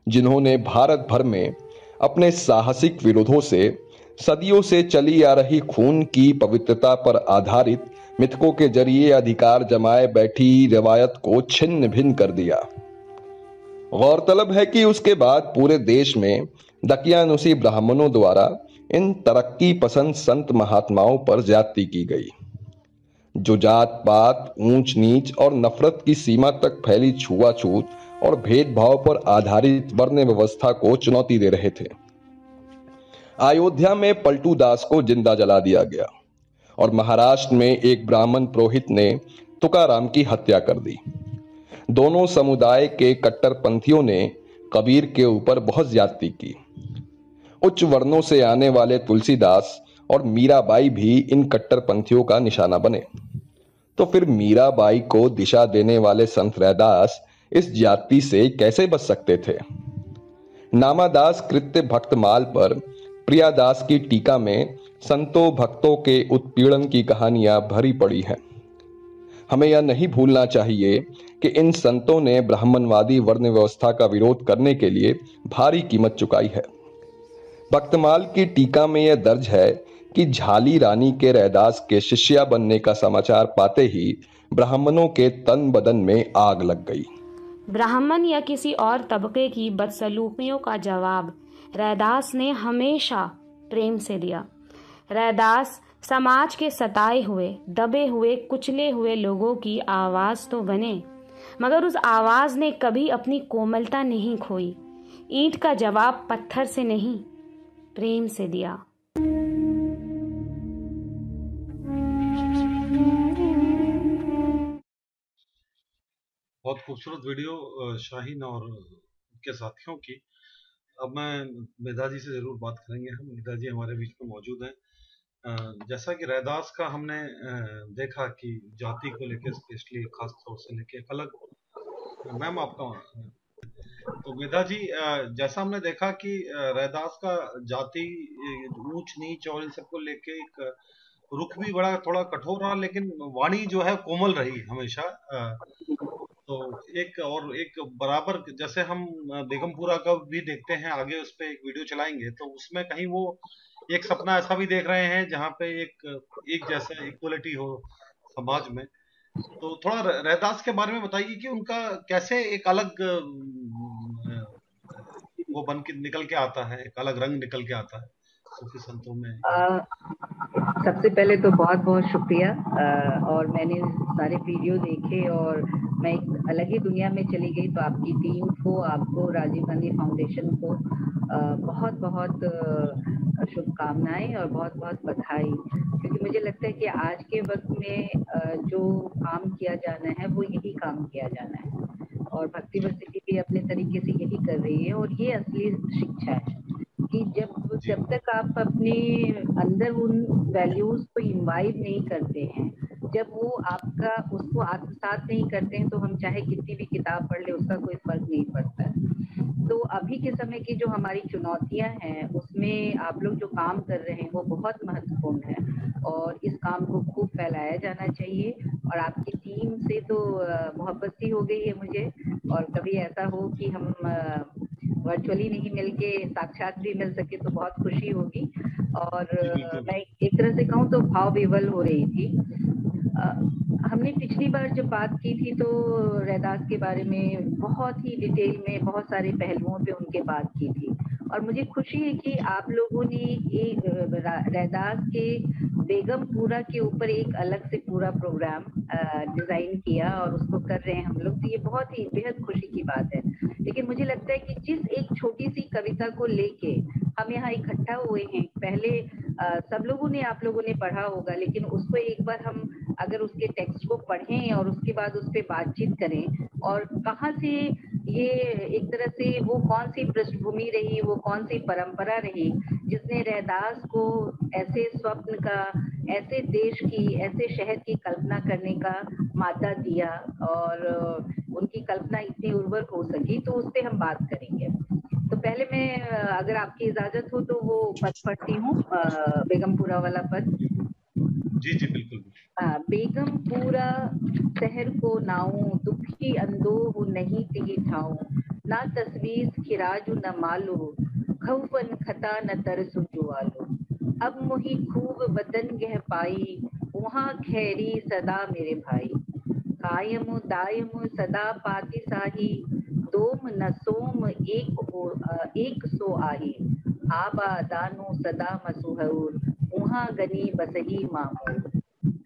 जिन्होंने भारत भर में अपने साहसिक विरोधों से सदियों से चली आ रही खून की पवित्रता पर आधारित मिथकों के जरिए अधिकार जमाए बैठी रिवायत को छिन्न भिन्न कर दिया। गौरतलब है कि उसके बाद पूरे देश में दकियानुसी ब्राह्मणों द्वारा इन तरक्की पसंद संत महात्माओं पर ज्यादती की गई, जो जात पात, ऊंच नीच और नफरत की सीमा तक फैली छुआछूत और भेदभाव पर आधारित वर्ण व्यवस्था को चुनौती दे रहे थे। अयोध्या में पलटू दास को जिंदा जला दिया गया और महाराष्ट्र में एक ब्राह्मण पुरोहित ने तुकाराम की हत्या कर दी। दोनों समुदाय के कट्टरपंथियों ने कबीर के ऊपर बहुत ज्यादती की। उच्च वर्णों से आने वाले तुलसीदास और मीराबाई भी इन कट्टरपंथियों का निशाना बने। तो फिर मीराबाई को दिशा देने वाले संत रैदास इस जाति से कैसे बच सकते थे? नामादास कृत्य भक्तमाल पर प्रियादास की टीका में संतों भक्तों के उत्पीड़न की कहानियां भरी पड़ी हैं। हमें यह नहीं भूलना चाहिए कि इन संतों ने ब्राह्मणवादी वर्ण व्यवस्था का विरोध करने के लिए भारी कीमत चुकाई है। भक्तमाल की टीका में यह दर्ज है कि झाली रानी के रैदास के शिष्या बनने का समाचार पाते ही ब्राह्मणों के तन बदन में आग लग गई। ब्राह्मण या किसी और तबके की बदसलूकियों का जवाब रैदास ने हमेशा प्रेम से दिया। रैदास समाज के सताए हुए, दबे हुए, कुचले हुए लोगों की आवाज़ तो बने, मगर उस आवाज़ ने कभी अपनी कोमलता नहीं खोई। ईंट का जवाब पत्थर से नहीं, प्रेम से दिया। बहुत खूबसूरत वीडियो शाहीन और उनके साथियों की। अब मैं मेधा जी से ज़रूर बात करेंगे। हम मेधा जी हमारे बीच में मौजूद हैं। जैसा कि रैदास का हमने देखा कि जाति को लेकर स्पेशली खास तौर से लेके एक अलग, मैम आपका तो मेधा जी, जैसा हमने देखा कि रैदास का जाति, ऊंच नीच और इन सबको लेके एक रुख भी बड़ा थोड़ा कठोर रहा, लेकिन वाणी जो है कोमल रही हमेशा। तो एक बराबर, जैसे हम बेगमपुरा का भी देखते हैं, आगे उस पे एक वीडियो चलाएंगे, तो उसमें कहीं वो एक सपना ऐसा भी देख रहे हैं जहाँ पे एक जैसा इक्वलिटी हो समाज में। तो थोड़ा रैदास के बारे में बताइए कि उनका कैसे एक अलग वो बन के निकल के आता है, एक अलग रंग निकल के आता है सूफी संतों में। सबसे पहले तो बहुत बहुत शुक्रिया। और मैंने सारे वीडियो देखे और मैं एक अलग ही दुनिया में चली गई। तो आपकी टीम को, आपको, राजीव गांधी फाउंडेशन को बहुत बहुत शुभकामनाएं और बहुत बहुत बधाई, क्योंकि मुझे लगता है कि आज के वक्त में जो काम किया जाना है वो यही काम किया जाना है, और भक्ति वर्सिटी भी अपने तरीके से यही कर रही है। और ये असली शिक्षा है कि जब तक आप अपने अंदर उन वैल्यूज को इम्बाइब नहीं करते हैं, जब वो आपका उसको आत्मसात नहीं करते हैं, तो हम चाहे कितनी भी किताब पढ़ ले उसका कोई फर्क नहीं पड़ता है। तो अभी के समय की जो हमारी चुनौतियां हैं उसमें आप लोग जो काम कर रहे हैं वो बहुत महत्वपूर्ण है, और इस काम को खूब फैलाया जाना चाहिए। और आपकी टीम से तो मोहब्बत सी हो गई है मुझे, और कभी ऐसा हो कि हम वर्चुअली नहीं मिलके साक्षात भी मिल सके तो बहुत खुशी होगी। और मैं एक तरह से कहूँ तो भाव विवल हो रही थी। हमने पिछली बार जब बात की थी तो रैदास के बारे में बहुत ही डिटेल में बहुत सारे पहलुओं पे उनके बात की थी, और मुझे खुशी है कि आप लोगों ने एक रैदास के बेगमपुरा के ऊपर एक अलग से पूरा प्रोग्राम डिजाइन किया और उसको कर रहे हैं हम लोग। तो ये बहुत ही बेहद खुशी की बात है। लेकिन मुझे लगता है कि जिस एक छोटी सी कविता को लेके हम यहाँ इकट्ठा हुए हैं, पहले सब लोगों ने, आप लोगों ने पढ़ा होगा, लेकिन उसको एक बार हम अगर उसके टेक्स्ट को पढ़ें और उसके बाद उस पर बातचीत करें और कहाँ से ये एक तरह से वो कौन सी पृष्ठभूमि रही, वो कौन सी परंपरा रही जिसने रैदास को ऐसे स्वप्न का, ऐसे देश की, ऐसे शहर की कल्पना करने का मादा दिया और उनकी कल्पना इतनी उर्वर हो सकी, तो उस पर हम बात करेंगे। तो पहले मैं अगर आपकी इजाजत हो तो वो पद पढ़ती हूँ, बेगमपुरा वाला पद। जी जी बिल्कुल। बेगमपुरा शहर को नाऊं, दुखी अंदोह नहीं तिही ठाऊं, ना तस्वीर खिराजु न मालू, खौफन खता न तरसु जुआलो, अब मोही खूब वतन गह पाई, वहाँ खैरी सदा मेरे भाई, कायम दायम सदा पाति साही, दोम न सोम एक सो आही, आबा दानो सदा मसुहूर, उहाँ गनी बसही मामूर,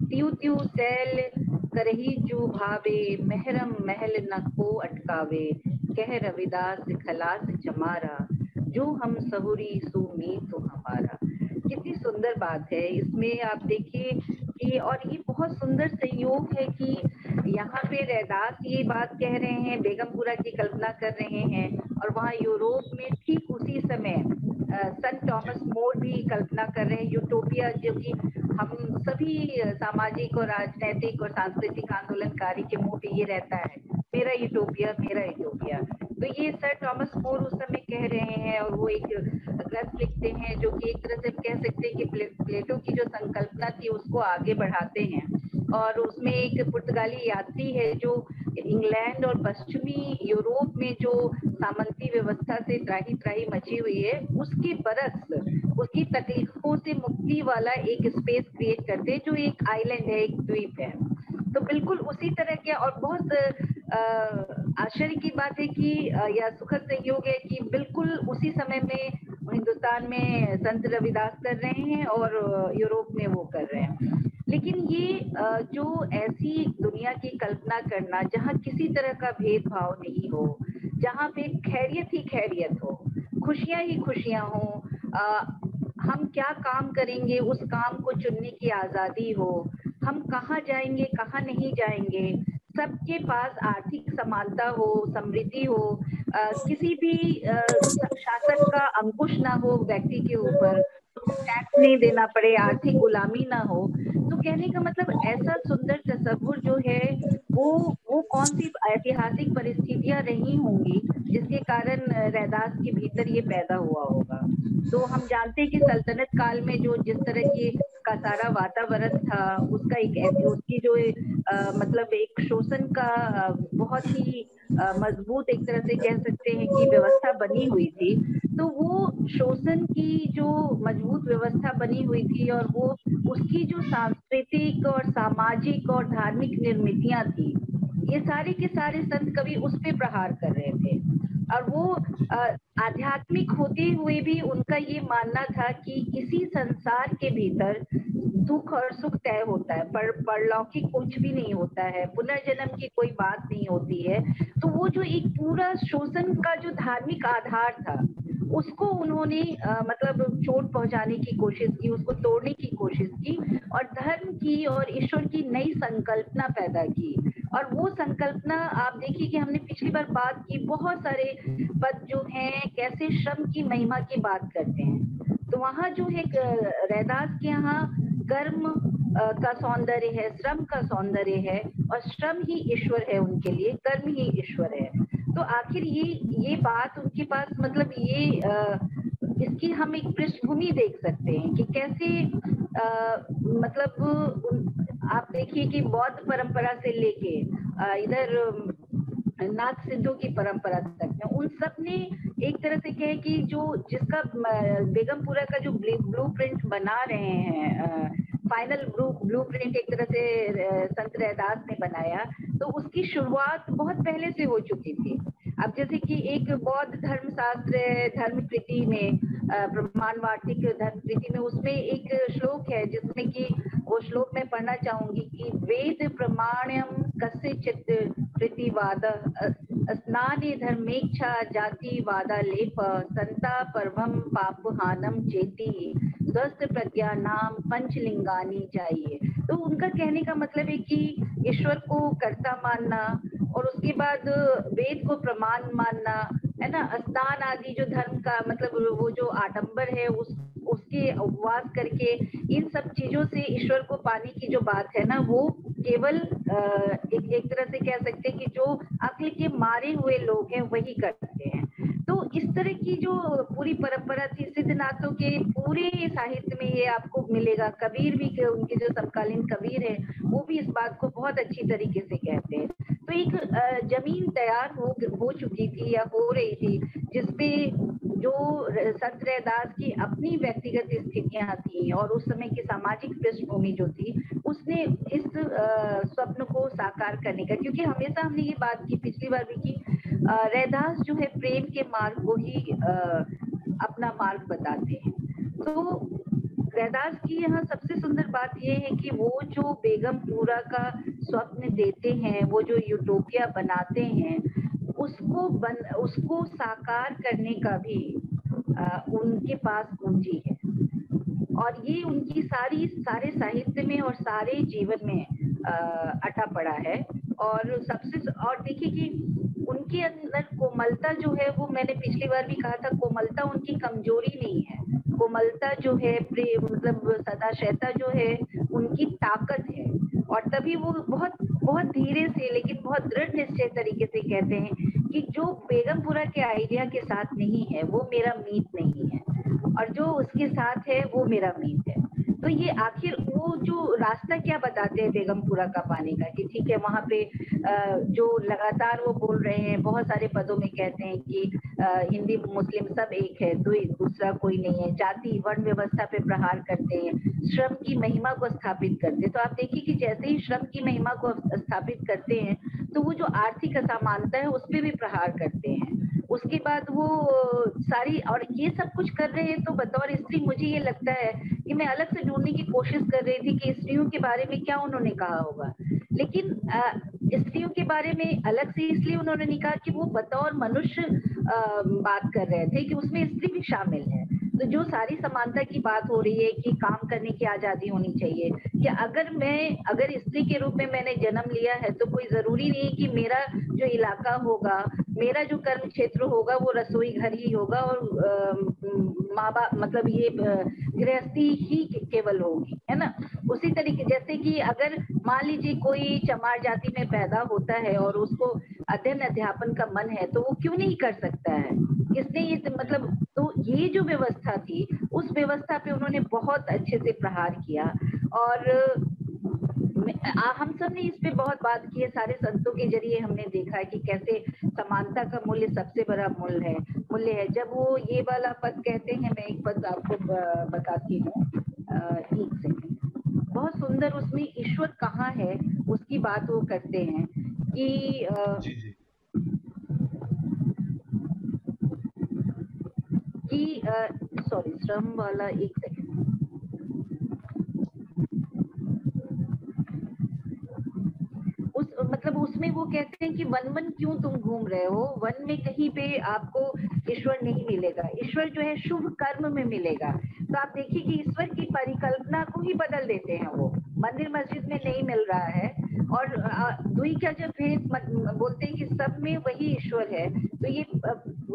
त्यू त्यू सैल करही जू भावे, महरम महल न को अटकावे, कह रविदास खलास चमारा, जो हम सहुरी सुमी तो हमारा। कितनी सुंदर बात है इसमें, आप देखिए कि और ये बहुत सुंदर संयोग है कि यहाँ पे रैदास ये बात कह रहे हैं, बेगमपुरा की कल्पना कर रहे हैं, और वहाँ यूरोप में ठीक उसी समय संत टॉमस मोर भी कल्पना कर रहे हैं यूटोपिया, जो कि हम सभी सामाजिक और राजनैतिक और सांस्कृतिक आंदोलनकारी के मुंह पे ये रहता है, मेरा यूटोपिया, मेरा यूटोपिया। तो ये सर टॉमस मोर उस समय कह रहे हैं और वो एक ग्रंथ लिखते हैं जो कि एक तरह से कह सकते हैं कि प्लेटो की जो संकल्पना थी उसको आगे बढ़ाते हैं। और उसमें एक पुर्तगाली यात्री है जो इंग्लैंड और पश्चिमी यूरोप में जो सामंती व्यवस्था से त्राही त्राही मची हुई है उसकी बरस, उसकी तकलीफों से मुक्ति वाला एक स्पेस क्रिएट करते हैं जो एक आइलैंड है, एक द्वीप है। तो बिल्कुल उसी तरह के, और बहुत आश्चर्य की बात है कि या सुखद संयोग है कि बिल्कुल उसी समय में हिंदुस्तान में संत रविदास कर रहे हैं और यूरोप में वो कर रहे हैं। लेकिन ये जो ऐसी दुनिया की कल्पना करना जहाँ किसी तरह का भेदभाव नहीं हो, जहाँ पे खैरियत ही खैरियत हो, खुशियाँ ही खुशियाँ हो, हम क्या काम करेंगे उस काम को चुनने की आज़ादी हो, हम कहाँ जाएंगे कहाँ नहीं जाएंगे, सबके पास आर्थिक समानता हो, समृद्धि हो, किसी भी शासक का अंकुश ना हो व्यक्ति के ऊपर, टैक्स नहीं देना पड़े, आर्थिक गुलामी ना हो। तो कहने का मतलब ऐसा सुंदर तस्वुर जो है वो कौन सी ऐतिहासिक परिस्थितियां रही होंगी जिसके कारण रैदास के भीतर ये पैदा हुआ होगा। तो हम जानते हैं कि सल्तनत काल में जो जिस तरह की का सारा वातावरण था उसका एक उसकी जो मतलब एक शोषण का बहुत ही मजबूत एक तरह से कह सकते हैं कि व्यवस्था बनी हुई थी। तो वो शोषण की जो मजबूत व्यवस्था बनी हुई थी और वो उसकी जो सांस्कृतिक और सामाजिक और धार्मिक निर्मितियां थी, ये सारे के सारे संत कवि उस पे प्रहार कर रहे थे। और वो आध्यात्मिक होते हुए भी उनका ये मानना था कि इसी संसार के भीतर दुख और सुख तय होता है, परलौकिक कुछ भी नहीं होता है, पुनर्जन्म की कोई बात नहीं होती है। तो वो जो एक पूरा शोषण का जो धार्मिक आधार था उसको उन्होंने मतलब चोट पहुंचाने की कोशिश की, उसको तोड़ने की कोशिश की और धर्म की और ईश्वर की नई संकल्पना पैदा की। और वो संकल्पना आप देखिए कि हमने पिछली बार बात की, बहुत सारे पद जो हैं कैसे श्रम की महिमा की बात करते हैं। तो वहाँ जो है रैदास के यहाँ कर्म का सौंदर्य है, श्रम का सौंदर्य है और श्रम ही ईश्वर है उनके लिए, कर्म ही ईश्वर है। तो आखिर ये बात उनके पास मतलब ये इसकी हम एक पृष्ठभूमि देख सकते हैं कि कैसे मतलब आप देखिए कि बौद्ध परंपरा से लेके इधर नाथ सिद्धों की परंपरा तक में उन सब ने एक तरह से कहे कि जो जिसका बेगमपुरा का जो ब्लूप्रिंट बना रहे हैं, फाइनल ब्लूप्रिंट एक तरह से संत रैदास ने बनाया, तो उसकी शुरुआत बहुत पहले से हो चुकी थी। अब जैसे कि एक बौद्ध धर्मशास्त्र धर्मकृति में प्रमाण वार्तिक धर्मकृति में उसमें एक श्लोक है जिसमें कि वो श्लोक मैं पढ़ना चाहूंगी कि वेद प्रमाण्यम कस्यचित् प्रतिवाद स्नाने धर्मेच्छा जाति वादा लेप संता परभम पापहानम चेती स्वस्थ प्रज्ञा नाम पंचलिंगानी चाहिए। तो उनका कहने का मतलब है कि ईश्वर को कर्ता मानना और उसके बाद वेद को प्रमाण मानना, है ना, स्नान आदि जो धर्म का मतलब वो जो आडंबर है उसके उपवास करके इन सब चीजों से ईश्वर को पाने की जो बात है ना, वो केवल एक तरह से कह सकते हैं कि जो अक्ल के मारे हुए लोग हैं वही करते हैं। तो इस तरह की जो पूरी परंपरा थी सिद्धनाथों के पूरे साहित्य में ये आपको मिलेगा। कबीर भी उनके जो समकालीन कबीर है वो भी इस बात को बहुत अच्छी तरीके से कहते हैं। तो एक जमीन तैयार हो चुकी थी या हो रही थी जिसपे जो संत रैदास की अपनी व्यक्तिगत स्थितियां थी और उस समय की सामाजिक पृष्ठभूमि जो थी उसने इस स्वप्न को साकार करने का, क्योंकि हमेशा हमने ये बात की पिछली बार भी की, रैदास जो है प्रेम के मार्ग को ही अपना मार्ग बताते हैं। तो रैदास की यहाँ सबसे सुंदर बात यह है कि वो जो बेगमपुरा का स्वप्न देते हैं, वो जो यूटोपिया बनाते हैं, उसको साकार करने का भी उनके पास पूंजी है और ये उनकी सारे साहित्य में और सारे जीवन में अटा पड़ा है। और देखिए कि उनके अंदर कोमलता जो है वो मैंने पिछली बार भी कहा था, कोमलता उनकी कमजोरी नहीं है, कोमलता जो है प्रेम मतलब सदाशयता जो है उनकी ताकत है। और तभी वो बहुत बहुत धीरे से लेकिन बहुत दृढ़ निश्चय तरीके से कहते हैं कि जो बेगमपुरा के आइडिया के साथ नहीं है वो मेरा मीत नहीं है और जो उसके साथ है वो मेरा मीत है। तो ये आखिर वो जो रास्ता क्या बताते हैं बेगमपुरा का पाने का, कि ठीक है वहां पे जो लगातार वो बोल रहे हैं बहुत सारे पदों में कहते हैं कि हिंदी मुस्लिम सब एक है, दूसरा कोई नहीं है, जाति वर्ण व्यवस्था पे प्रहार करते हैं, श्रम की महिमा को स्थापित करते हैं। तो आप देखिए कि जैसे ही श्रम की महिमा को स्थापित करते हैं तो वो जो आर्थिक असमानता है उस पर भी प्रहार करते हैं। उसके बाद वो सारी और ये सब कुछ कर रहे हैं। तो बतौर स्त्री मुझे ये लगता है कि मैं अलग से ढूंढने की कोशिश कर रही थी कि स्त्रियों के बारे में क्या उन्होंने कहा होगा, लेकिन स्त्रियों के बारे में अलग से इसलिए उन्होंने नहीं कहा कि वो बतौर मनुष्य बात कर रहे थे कि उसमें स्त्री भी शामिल है। तो जो सारी समानता की बात हो रही है कि काम करने की आजादी होनी चाहिए, कि अगर स्त्री के रूप में मैंने जन्म लिया है तो कोई जरूरी नहीं कि मेरा जो इलाका होगा, मेरा जो कर्म क्षेत्र होगा वो रसोई घर ही होगा और माँ बाप मतलब ये गृहस्थी ही केवल होगी, है ना। उसी तरीके जैसे कि अगर मान लीजिए कोई चमार जाति में पैदा होता है और उसको अध्ययन अध्यापन का मन है तो वो क्यों नहीं कर सकता है, किसने ये मतलब। तो ये जो व्यवस्था थी उस व्यवस्था पे उन्होंने बहुत अच्छे से प्रहार किया और हम सब ने इस पे बहुत बात की है। सारे संतों के जरिए हमने देखा है कि कैसे समानता का मूल्य सबसे बड़ा मूल्य है। जब वो ये वाला पद कहते हैं, मैं एक पद आपको बताती हूँ, एक सेकंड, बहुत सुंदर, उसमें ईश्वर कहाँ है उसकी बात वो करते हैं कि सॉरी श्रम वाला, एक सेकंड, मतलब उसमें वो कहते हैं कि वन क्यों तुम घूम रहे हो, वन में कहीं पे आपको ईश्वर नहीं मिलेगा, ईश्वर जो है शुभ कर्म में मिलेगा। तो आप देखिए कि ईश्वर की परिकल्पना को ही बदल देते हैं, वो मंदिर मस्जिद में नहीं मिल रहा है। और दुई का जब भेद बोलते हैं कि सब में वही ईश्वर है, तो ये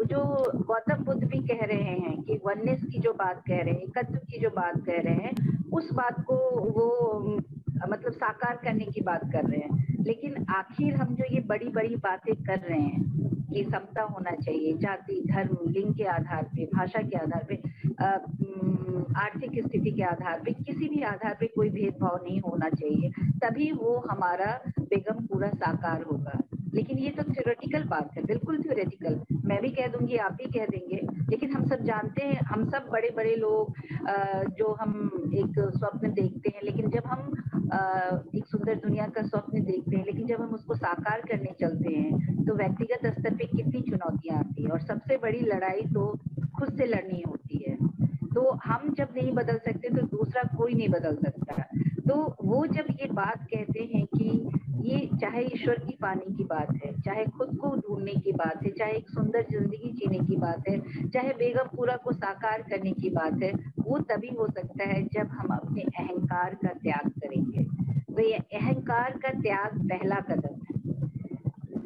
जो गौतम बुद्ध भी कह रहे हैं कि वननेस की जो बात कह रहे हैं, एकत्व की जो बात कह रहे हैं, उस बात को वो मतलब साकार करने की बात कर रहे हैं। लेकिन आखिर हम जो ये बड़ी बड़ी बातें कर रहे हैं कि समता होना चाहिए, जाति धर्म लिंग के आधार पे, भाषा के आधार पे, आर्थिक स्थिति के आधार पे, किसी भी आधार पे कोई भेदभाव नहीं होना चाहिए, तभी वो हमारा बेगमपुरा साकार होगा। लेकिन ये तो थ्योरेटिकल बात है, बिल्कुल थ्योरेटिकल, मैं भी कह दूंगी, आप भी कह देंगे, लेकिन हम सब जानते हैं, हम सब बड़े बड़े लोग जो हम एक स्वप्न देखते हैं, लेकिन जब हम एक सुंदर दुनिया का स्वप्न देखते हैं, लेकिन जब हम उसको साकार करने चलते हैं तो व्यक्तिगत स्तर पे कितनी चुनौतियां आती है। और सबसे बड़ी लड़ाई तो खुद से लड़नी होती है। तो हम जब नहीं बदल सकते तो दूसरा कोई नहीं बदल सकता। तो वो जब ये बात कहते हैं कि ये चाहे ईश्वर की पाने की बात है, चाहे खुद को ढूंढने की बात है, चाहे एक सुंदर जिंदगी जीने की बात है, चाहे बेगमपुरा को साकार करने की बात है, वो तभी हो सकता है जब हम अपने अहंकार का त्याग करेंगे। तो ये अहंकार का त्याग पहला कदम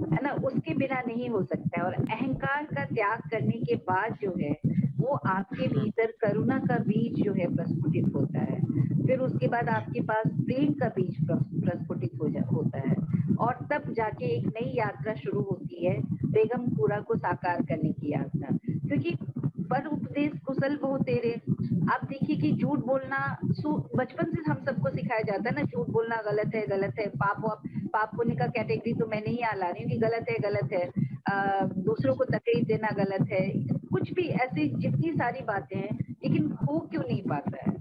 है ना, उसके बिना नहीं हो सकता है। और अहंकार का त्याग करने के बाद जो है वो आपके भीतर करुणा का बीज जो है प्रस्फुटित होता है, फिर उसके बाद आपके पास प्रेम का बीज प्रस्फुटित होता है, और तब जाके एक नई यात्रा शुरू होती है, बेगमपुरा को साकार करने की यात्रा। क्योंकि पर उपदेश कुशल वो तेरे, आप देखिए कि झूठ बोलना बचपन से हम सबको सिखाया जाता है ना, झूठ बोलना गलत है, पाप पुण्य का कैटेगरी तो मैं नहीं ला रही हूँ कि गलत है, दूसरों को तकलीफ देना गलत है, कुछ भी ऐसी जितनी सारी बातें हैं, लेकिन हो क्यों नहीं पाता है।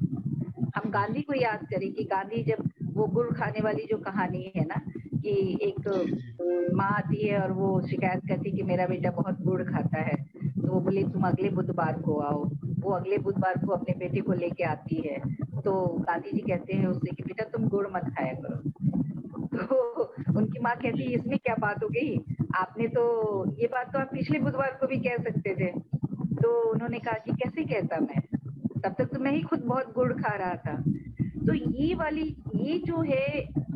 हम गांधी को याद करें कि गांधी जब वो गुड़ खाने वाली जो कहानी है ना, कि एक माँ आती है और वो शिकायत करती है कि मेरा बेटा बहुत गुड़ खाता है, तो वो बोली तुम अगले बुधवार को आओ। वो अगले बुधवार को अपने बेटे को लेके आती है, तो गांधी जी कहते हैं उससे कि बेटा तुम गुड़ मत खाया करो। तो उनकी माँ कहती है इसमें क्या बात हो गई, आपने तो ये बात तो आप पिछले बुधवार को भी कह सकते थे। तो उन्होंने कहा कि कैसे कहता मैं, तब तक तो मैं ही खुद बहुत गुड़ खा रहा था। तो ये जो है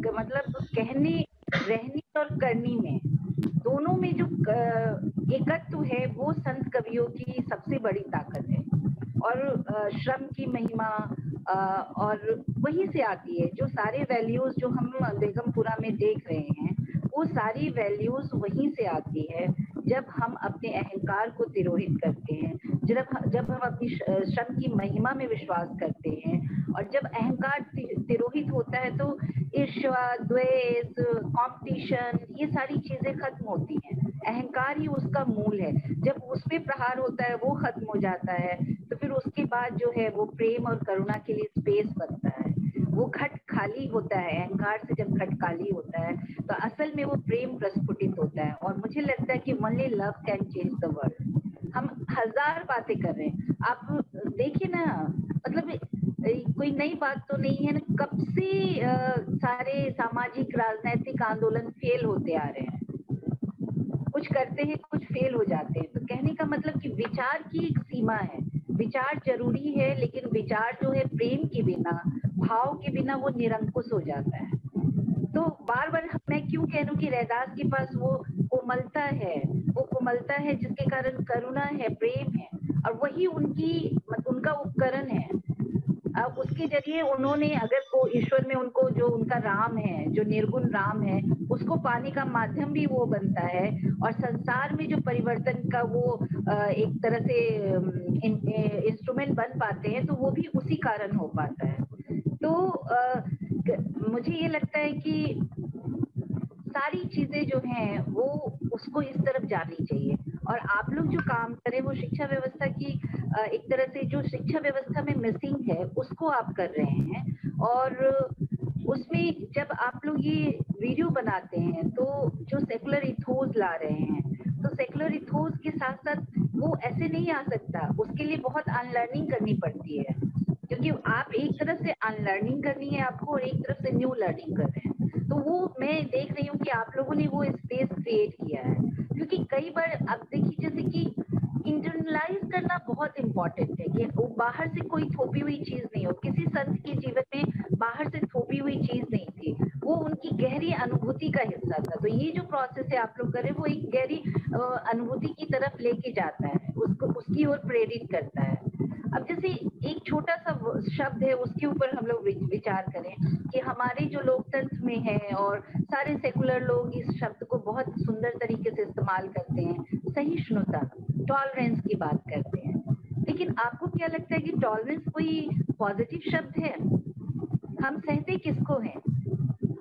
मतलब कहने, रहने और करनी में, दोनों में जो एकत्व है वो संत कवियों की सबसे बड़ी ताकत है। और श्रम की महिमा और वहीं से आती है, जो सारे वैल्यूज जो हम बेगमपुरा में देख रहे हैं वो सारी वैल्यूज वहीं से आती है, जब हम अपने अहंकार को तिरोहित करते हैं, जब हम अपनी श्रम की महिमा में विश्वास करते हैं, और जब अहंकार तिरोहित होता है तो ईर्ष्या, द्वेष, कंपटीशन, ये सारी चीजें खत्म होती हैं। अहंकार ही उसका मूल है, जब उस पे प्रहार होता है वो खत्म हो जाता है, तो फिर उसके बाद जो है वो प्रेम और करुणा के लिए स्पेस बनता है। वो घट खाली होता है, अहंकार से जब घट खाली होता है तो असल में वो प्रेम प्रस्फुटित होता है। और मुझे लगता है कि only love can change the world. हम हजार बातें कर रहे हैं, आप देखिए ना, मतलब कोई नई बात तो नहीं है ना, कब से सारे सामाजिक राजनीतिक आंदोलन फेल होते आ रहे हैं, कुछ करते हैं कुछ फेल हो जाते हैं। तो कहने का मतलब कि विचार की एक सीमा है, विचार जरूरी है, लेकिन विचार जो है प्रेम के बिना, भाव के बिना वो निरंकुश हो जाता है। तो बार बार मैं क्यों कह रही हूँ कि रैदास के पास वो कोमलता है जिसके कारण करुणा है, प्रेम है, और वही उनका उपकरण है। अब उसके जरिए उन्होंने अगर को ईश्वर में उनको जो उनका राम है, जो निर्गुण राम है, उसको पाने का माध्यम भी वो बनता है, और संसार में जो परिवर्तन का वो एक तरह से इंस्ट्रूमेंट बन पाते हैं, तो वो भी उसी कारण हो पाता है। तो मुझे ये लगता है कि सारी चीजें जो हैं वो उसको इस तरफ जानी चाहिए। और आप लोग जो काम करें वो शिक्षा व्यवस्था की एक तरह से जो शिक्षा व्यवस्था में मिसिंग है उसको आप कर रहे हैं। और उसमें जब आप लोग ये वीडियो बनाते हैं तो जो सेकुलर इथोस ला रहे हैं, तो सेकुलर इथोस के साथ साथ वो ऐसे नहीं आ सकता, उसके लिए बहुत अनलर्निंग करनी पड़ती है, क्योंकि आप एक तरफ से अनलर्निंग करनी है आपको और एक तरफ से न्यू लर्निंग कर रहे हैं। तो वो मैं देख रही हूँ कि आप लोगों ने वो स्पेस क्रिएट किया है, क्योंकि कई बार आप देखिए जैसे कि इंटरनलाइज करना बहुत इम्पोर्टेंट है, कि वो बाहर से कोई थोपी हुई चीज नहीं हो। किसी संत के जीवन में बाहर से थोपी हुई चीज नहीं थी, वो उनकी गहरी अनुभूति का हिस्सा था। तो ये जो प्रोसेस है आप लोग कर रहे हैं वो एक गहरी अनुभूति की तरफ लेके जाता है, उसको उसकी ओर प्रेरित करता है। अब जैसे एक छोटा सा शब्द है उसके ऊपर हम लोग विचार करें कि हमारे जो लोकतंत्र में है और सारे सेकुलर लोग इस शब्द को बहुत सुंदर तरीके से इस्तेमाल करते हैं, सहिष्णुता, टॉलरेंस की बात करते हैं, लेकिन आपको क्या लगता है कि टॉलरेंस कोई पॉजिटिव शब्द है? हम सहते किसको हैं?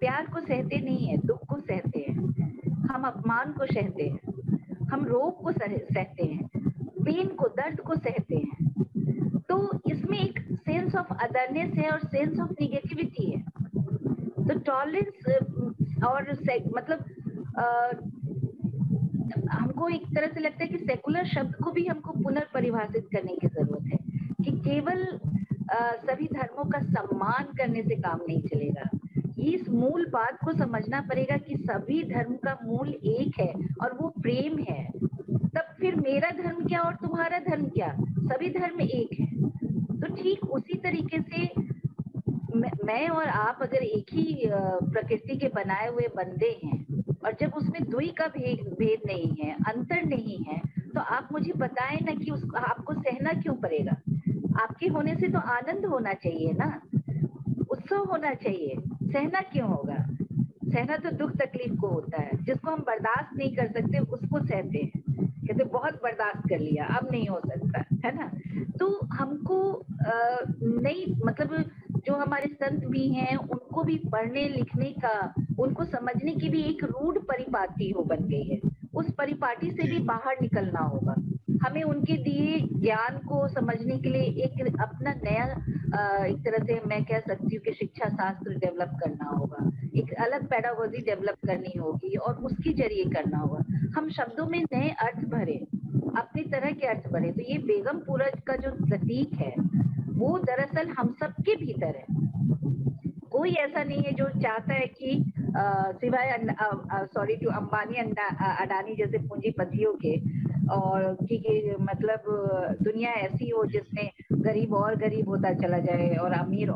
प्यार को सहते नहीं है, दुख को सहते हैं, हम अपमान को सहते हैं, हम रोग को सहते हैं, पेन को, दर्द को सहते हैं। तो इसमें एक सेंस ऑफ अदरनेस है और सेंस ऑफ निगेटिविटी है। तो टॉलरेंस और मतलब हमको एक तरह से लगता है कि सेकुलर शब्द को भी हमको पुनर्परिभाषित करने की जरूरत है, कि केवल सभी धर्मों का सम्मान करने से काम नहीं चलेगा। इस मूल बात को समझना पड़ेगा कि सभी धर्म का मूल एक है और वो प्रेम है। तब फिर मेरा धर्म क्या और तुम्हारा धर्म क्या, सभी धर्म एक है। तो ठीक उसी तरीके से मैं और आप अगर एक ही प्रकृति के बनाए हुए बंदे हैं और जब उसमें दुई का भेद नहीं है, अंतर नहीं है, तो आप मुझे बताएं ना कि उसको आपको सहना क्यों पड़ेगा। आपके होने से तो आनंद होना चाहिए ना, उत्सव होना चाहिए, सहना क्यों होगा। सहना तो दुख तकलीफ को होता है, जिसको हम बर्दाश्त नहीं कर सकते उसको सहते हैं, कहते बहुत बर्दाश्त कर लिया अब नहीं हो सकता, है ना। तो हमको नहीं, मतलब जो हमारे संत भी हैं उनको भी पढ़ने लिखने का, उनको समझने की भी एक रूढ़ परिपाटी हो बन गई है। उस परिपाटी से भी बाहर निकलना होगा। हमें उनके दिए ज्ञान को समझने के लिए एक अपना नया एक तरह से मैं कह सकती हूँ कि शिक्षा शास्त्र डेवलप करना होगा, एक अलग पेडागोजी डेवलप करनी होगी और उसके जरिए करना होगा। हम शब्दों में नए अर्थ भरे, अपनी तरह के अर्थ भरे। तो ये बेगमपुरा का जो प्रतीक है वो दरअसल हम सबके भीतर है। कोई ऐसा नहीं है जो चाहता है कि सिवाय सॉरी टू अंबानी अडानी जैसे पूंजीपतियों के, और कि मतलब दुनिया ऐसी हो जिसमें गरीब और गरीब होता चला जाए और अमीर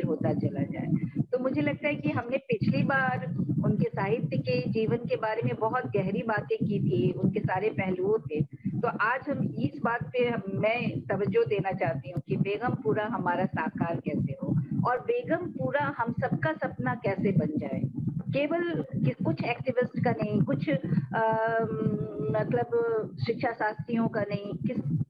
होता चला जाए। तो मुझे लगता है कि हमने पिछली बार उनके साहित्य के जीवन के बारे में बहुत गहरी बातें की थी, उनके सारे पहलुओं थे। तो आज हम इस बात पे मैं तवज्जो देना चाहती हूँ कि बेगमपुरा हमारा साकार कैसे हो और बेगमपुरा हम सबका सपना कैसे बन जाए। केवल कुछ एक्टिविस्ट का नहीं, कुछ मतलब शिक्षा शास्त्रियों का नहीं,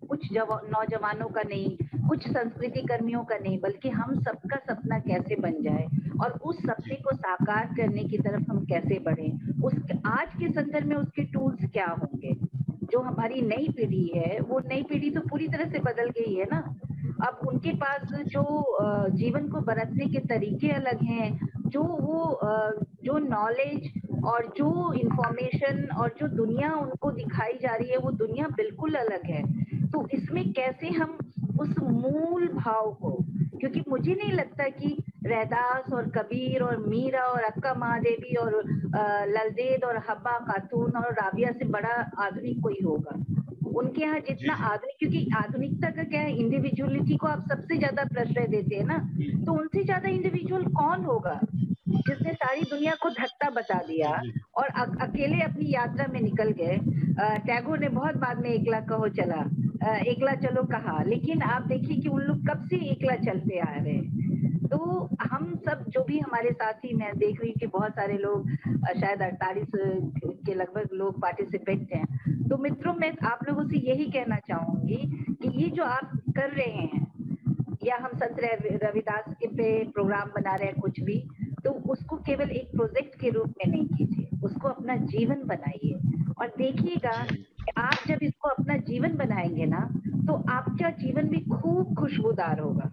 कुछ नौजवानों का नहीं, कुछ संस्कृति कर्मियों का नहीं, बल्कि हम सबका सपना कैसे बन जाए और उस सपने को साकार करने की तरफ हम कैसे बढ़ें। उस आज के संदर्भ में उसके टूल्स क्या होंगे। जो हमारी नई पीढ़ी है वो नई पीढ़ी तो पूरी तरह से बदल गई है ना। अब उनके पास जो जीवन को बरतने के तरीके अलग हैं, जो नॉलेज और जो इंफॉर्मेशन और जो दुनिया उनको दिखाई जा रही है वो दुनिया बिल्कुल अलग है। तो इसमें कैसे हम उस मूल भाव को, क्योंकि मुझे नहीं लगता कि रैदास और कबीर और मीरा और अक्का महादेवी और ललदेद और हब्बा खातून और राबिया से बड़ा आधुनिक कोई होगा। उनके यहाँ जितना आधुनिक, क्योंकि आधुनिकता का क्या है, इंडिविजुअलिटी को आप सबसे ज्यादा प्रश्रय देते हैं ना, तो उनसे ज्यादा इंडिविजुअल कौन होगा जिसने सारी दुनिया को धक्का बता दिया और अकेले अपनी यात्रा में निकल गए। टैगोर ने बहुत बाद में एकला कहो चला, एकला चलो कहा, लेकिन आप देखिए कि उन लोग कब से एकला चलते आ रहे हैं। तो हम सब जो भी हमारे साथी, मैं देख रही हूँ कि बहुत सारे लोग, शायद 48 के लगभग लोग पार्टिसिपेंट हैं। तो मित्रों, मैं आप लोगों से यही कहना चाहूंगी कि ये जो आप कर रहे हैं, या हम संत रविदास के पे प्रोग्राम बना रहे हैं कुछ भी, तो उसको केवल एक प्रोजेक्ट के रूप में नहीं कीजिए, उसको अपना जीवन बनाइए और देखिएगा आप जब इसको अपना जीवन बनाएंगे ना, तो आपका जीवन भी खूब खुशबूदार होगा,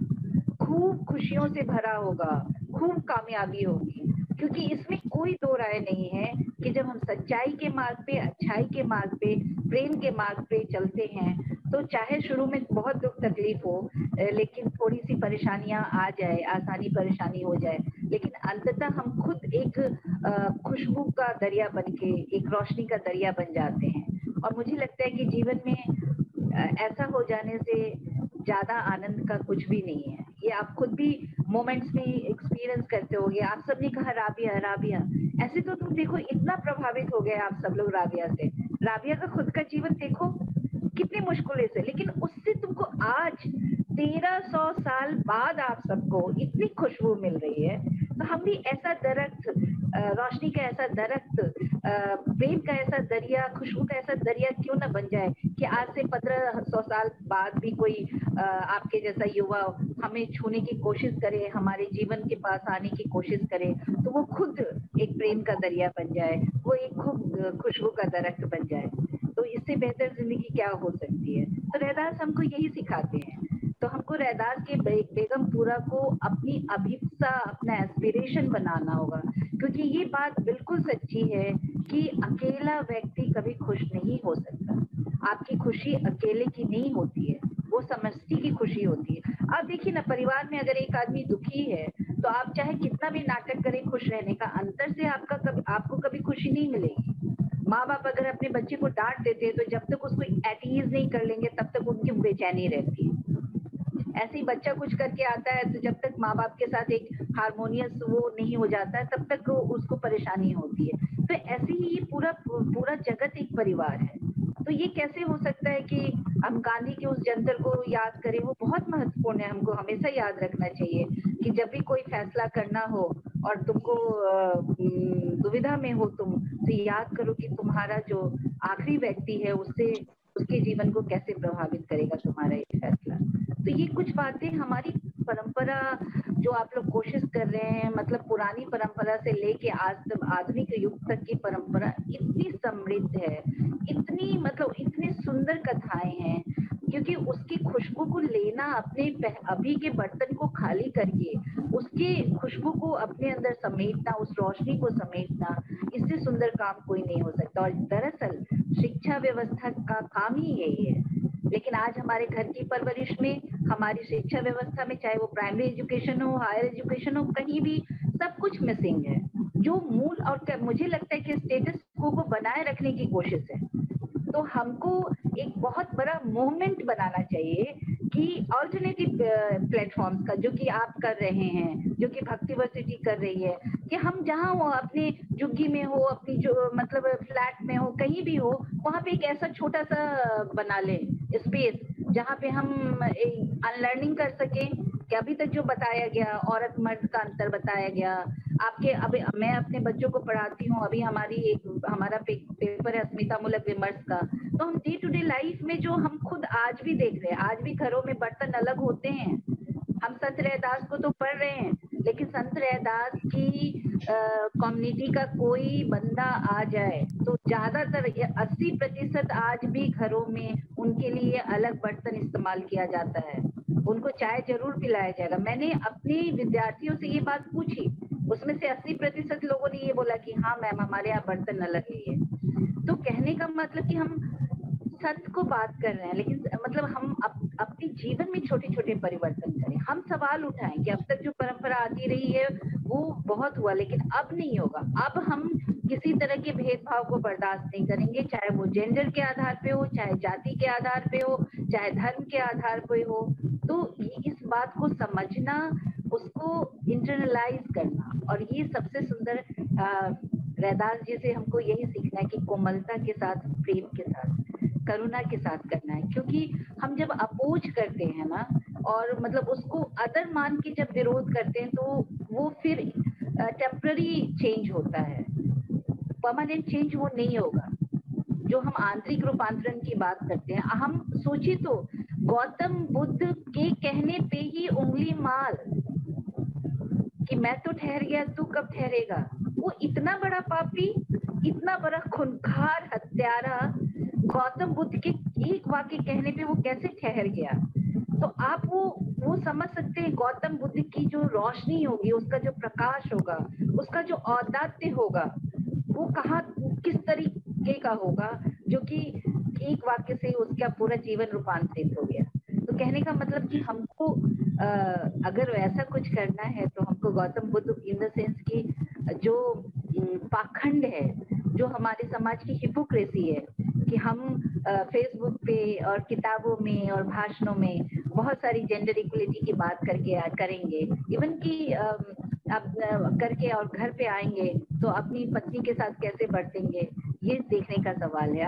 खूब खुशियों से भरा होगा, खूब कामयाबी होगी। क्योंकि इसमें कोई दो राय नहीं है कि जब हम सच्चाई के मार्ग पे, अच्छाई के मार्ग पे, प्रेम के मार्ग पे चलते हैं, तो चाहे शुरू में बहुत दुख तकलीफ हो, लेकिन थोड़ी सी परेशानियां आ जाए, आसानी परेशानी हो जाए, लेकिन अंततः हम खुद एक खुशबू का दरिया बन के, एक रोशनी का दरिया बन जाते हैं। और मुझे लगता है कि जीवन में ऐसा हो जाने से ज्यादा आनंद का कुछ भी नहीं है। ये आप खुद भी मोमेंट्स में एक्सपीरियंस करते होगे। आप सबने कहा राबिया राबिया, ऐसे तो तुम देखो इतना प्रभावित हो गए आप सब लोग राबिया से। राबिया का खुद का जीवन देखो कितनी मुश्किलों से, लेकिन उससे तुमको आज 1300 साल बाद आप सबको इतनी खुशबू मिल रही है। तो हम भी ऐसा दरख्त, रोशनी का ऐसा दरख्त, प्रेम का ऐसा दरिया, खुशबू का ऐसा दरिया क्यों ना बन जाए कि आज से 1500 साल बाद भी कोई आपके जैसा युवा हमें छूने की कोशिश करे, हमारे जीवन के पास आने की कोशिश करे, तो वो खुद एक प्रेम का दरिया बन जाए, वो एक खूब खुशबू का दरख्त बन जाए। तो इससे बेहतर जिंदगी क्या हो सकती है। तो रैदास हमको यही सिखाते हैं। तो हमको रैदास के बेगमपुरा को अपनी अभिप्सा, अपना एस्पिरेशन बनाना होगा, क्योंकि ये बात बिल्कुल सच्ची है कि अकेला व्यक्ति कभी खुश नहीं हो सकता। आपकी खुशी अकेले की नहीं होती है, वो समष्टि की खुशी होती है। आप देखिए ना, परिवार में अगर एक आदमी दुखी है तो आप चाहे कितना भी नाटक करें खुश रहने का, अंतर से आपको कभी खुशी नहीं मिलेगी। माँ बाप अगर अपने बच्चे को डांट देते हैं तो जब तक उसको एट ईज नहीं कर लेंगे तब तक उनकी बेचैनी रहती है। ऐसे ही बच्चा कुछ करके आता है तो जब तक माँ बाप के साथ एक हारमोनियस वो नहीं हो जाता है तब तक उसको परेशानी होती है। तो ऐसे ही ये पूरा जगत एक परिवार है। तो ये कैसे हो सकता है कि हम गांधी के उस जंतर को याद करें? वो बहुत महत्वपूर्ण है, हमको हमेशा याद रखना चाहिए कि जब भी कोई फैसला करना हो और तुमको दुविधा में हो तुम, तो याद करो कि तुम्हारा जो आखिरी व्यक्ति है उसके जीवन को कैसे प्रभावित करेगा तुम्हारा ये फैसला। तो ये कुछ बातें हमारी परंपरा जो आप लोग कोशिश कर रहे हैं, मतलब पुरानी परंपरा से लेके आज तक आधुनिक युग तक की परंपरा इतनी समृद्ध है, इतनी सुंदर कथाएं हैं, क्योंकि उसकी खुशबू को लेना, अपने अभी के बर्तन को खाली करके उसकी खुशबू को अपने अंदर समेटना, उस रोशनी को समेटना, इससे सुंदर काम कोई नहीं हो सकता। और दरअसल शिक्षा व्यवस्था का काम ही यही है। लेकिन आज हमारे घर की परवरिश में, हमारी शिक्षा व्यवस्था में, चाहे वो प्राइमरी एजुकेशन हो, हायर एजुकेशन हो, कहीं भी सब कुछ मिसिंग है। जो मूल और मुझे लगता है कि स्टेटस को बनाए रखने की कोशिश है। तो हमको एक बहुत बड़ा मूवमेंट बनाना चाहिए कि ऑल्टरनेटिव प्लेटफॉर्म्स का, जो कि आप कर रहे हैं, जो कि भक्तिवर्सिटी कर रही है, कि हम जहाँ हो, अपने झुग्गी में हो, अपनी जो मतलब फ्लैट में हो, कहीं भी हो, वहाँ पे एक ऐसा छोटा सा बना ले स्पेस जहाँ पे हम अनलर्निंग कर सकें कि अभी तक जो बताया गया, औरत मर्द का अंतर बताया गया। अभी मैं अपने बच्चों को पढ़ाती हूँ, अभी हमारा पेपर है अस्मितामूलक विमर्श का। तो हम डे टू डे लाइफ में जो हम खुद आज भी देख रहे हैं, आज भी घरों में बर्तन अलग होते हैं। हम संत रैदास को तो पढ़ रहे हैं, लेकिन संत रैदास की कम्युनिटी का कोई बंदा आ जाए तो ज्यादातर 80% आज भी घरों में उनके लिए अलग बर्तन इस्तेमाल किया जाता है। उनको चाय जरूर पिलाया जाएगा। मैंने अपने विद्यार्थियों से ये बात पूछी, उसमें से 80% लोगों ने ये बोला कि हाँ मैम, हमारे यहाँ बर्तन अलग ही है। तो कहने का मतलब कि हम संत को बात कर रहे हैं, लेकिन मतलब हम अपने जीवन में छोटे छोटे परिवर्तन करें। हम सवाल उठाएं कि अब तक जो परंपरा आती रही है वो बहुत हुआ, लेकिन अब नहीं होगा। अब हम किसी तरह के भेदभाव को बर्दाश्त नहीं करेंगे, चाहे वो जेंडर के आधार पे हो, चाहे जाति के आधार पे हो, चाहे धर्म के आधार पे हो। तो इस बात को समझना, उसको इंटरनलाइज करना, और ये सबसे सुंदर रैदास जी से हमको यही सीखना है कि कोमलता के साथ, प्रेम के साथ, करुणा के साथ करना है। क्योंकि हम जब अपोज करते हैं ना, और मतलब उसको अदर मान के जब विरोध करते हैं, तो वो फिर टेम्पररी चेंज होता है, परमानेंट चेंज वो नहीं होगा। जो हम आंतरिक रूपांतरण की बात करते हैं, हम सोचिए तो गौतम बुद्ध के कहने पे ही उंगली मार कि मैं तो ठहर गया, तू कब ठहरेगा। वो इतना बड़ा पापी, इतना बड़ा खूंखार हत्यारा, गौतम बुद्ध के एक वाक्य कहने पे वो कैसे ठहर गया। तो आप वो समझ सकते हैं, गौतम बुद्ध की जो रोशनी होगी, उसका जो प्रकाश होगा, उसका जो औदात्य होगा, वो कहाँ किस तरीके का होगा, जो कि एक वाक्य से उसका पूरा जीवन रूपांतरित हो गया। तो कहने का मतलब कि हमको अगर ऐसा कुछ करना है तो हमको Gautam Buddha in the sense की जो पाखंड है, जो हमारे समाज की हिपोक्रेसी है, कि हम फेसबुक पे और किताबों में और भाषणों में बहुत सारी जेंडर इक्वलिटी की बात करेंगे, इवन कि करके और घर पे आएंगे तो अपनी पत्नी के साथ कैसे बरतेंगे, ये देखने का सवाल है।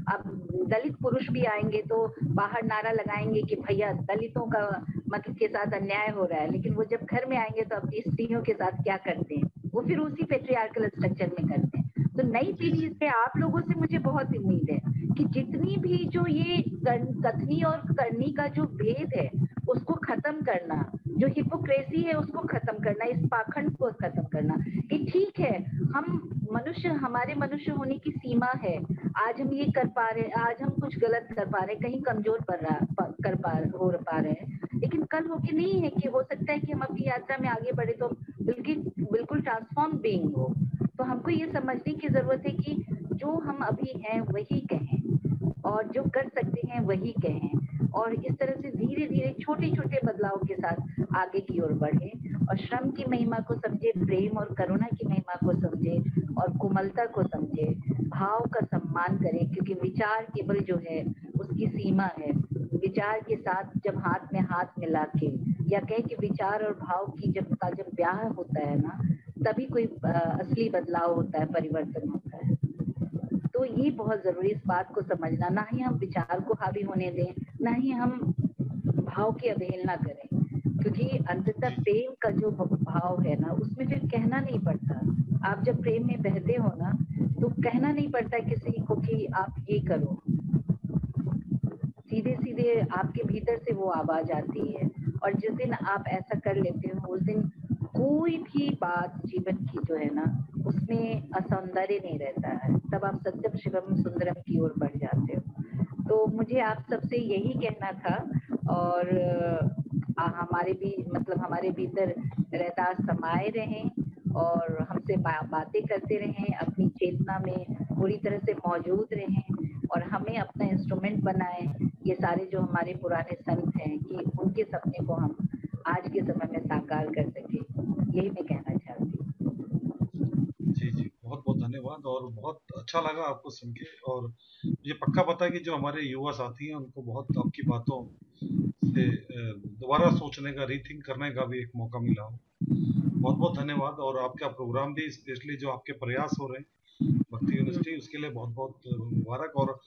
अब दलित पुरुष भी आएंगे तो बाहर नारा लगाएंगे कि भैया दलितों का मतलब के साथ अन्याय हो रहा है, लेकिन वो जब घर में आएंगे तो अपनी स्त्रियों के साथ क्या करते हैं, वो फिर उसी पेट्रियार्कल स्ट्रक्चर में करते हैं। तो नई पीढ़ी से, आप लोगों से मुझे बहुत उम्मीद है कि जितनी भी जो ये कथनी और करनी का जो भेद है उसको खत्म करना, जो हिपोक्रेसी है उसको खत्म करना, इस पाखंड को खत्म करना कि ठीक है हम मनुष्य, हमारे मनुष्य होने की सीमा है। आज हम ये कर पा रहे हैं, आज हम कुछ गलत कर पा रहे हैं, कहीं कमजोर हो पा रहे हैं, लेकिन कल हो के नहीं है कि हो सकता है कि हम अपनी यात्रा में आगे बढ़े तो बिल्कुल ट्रांसफॉर्म बीइंग हो। तो हमको ये समझने की जरूरत है कि जो हम अभी हैं वही कहें, और जो कर सकते हैं वही कहें। और इस तरह से धीरे धीरे छोटे छोटे बदलाव के साथ आगे की ओर बढ़े और श्रम की महिमा को समझे, प्रेम और करुणा की महिमा को समझे और कोमलता को समझे, भाव का सम्मान करें, क्योंकि विचार केवल जो है उसकी सीमा है। विचार के साथ जब हाथ में हाथ मिला के या कह के विचार और भाव की जब ब्याह होता है ना, तभी कोई असली बदलाव होता है, परिवर्तन होता है। तो ये बहुत जरूरी इस बात को समझना, ना ही हम विचार को हावी होने दें, ना ही हम भाव की अवहेलना करें, क्योंकि अंततः प्रेम का जो भाव है ना, उसमें फिर कहना नहीं पड़ता। आप जब प्रेम में बहते हो ना, तो कहना नहीं पड़ता किसी को कि आप ये करो, सीधे सीधे आपके भीतर से वो आवाज आती है। और जिस दिन आप ऐसा कर लेते हो, उस दिन कोई भी बात जीवन की जो है ना, उसमें असौंदर्य नहीं रहता है, तब आप सत्यम शिवम सुंदरम की ओर बढ़ जाते हो। तो मुझे आप सबसे यही कहना था, और हमारे भी मतलब हमारे भीतर रहदास समाये रहें और हमसे बातें करते रहें, अपनी चेतना में पूरी तरह से मौजूद रहें और हमें अपना इंस्ट्रूमेंट बनाएं, ये सारे जो हमारे पुराने संत हैं, कि उनके सपने को हम आज के समय में साकार कर सके, यही मैं कहना चाहती हूँ। जी जी, बहुत बहुत धन्यवाद और बहुत अच्छा लगा आपको सुन के। और मुझे पक्का पता है कि जो हमारे युवा साथी हैं उनको बहुत आपकी बातों से दोबारा सोचने का, रीथिंक करने का भी एक मौका मिला हो। बहुत बहुत धन्यवाद। और आपका प्रोग्राम भी, स्पेशली जो आपके प्रयास हो रहे हैं भक्ति यूनिवर्सिटी, उसके लिए बहुत बहुत मुबारक। और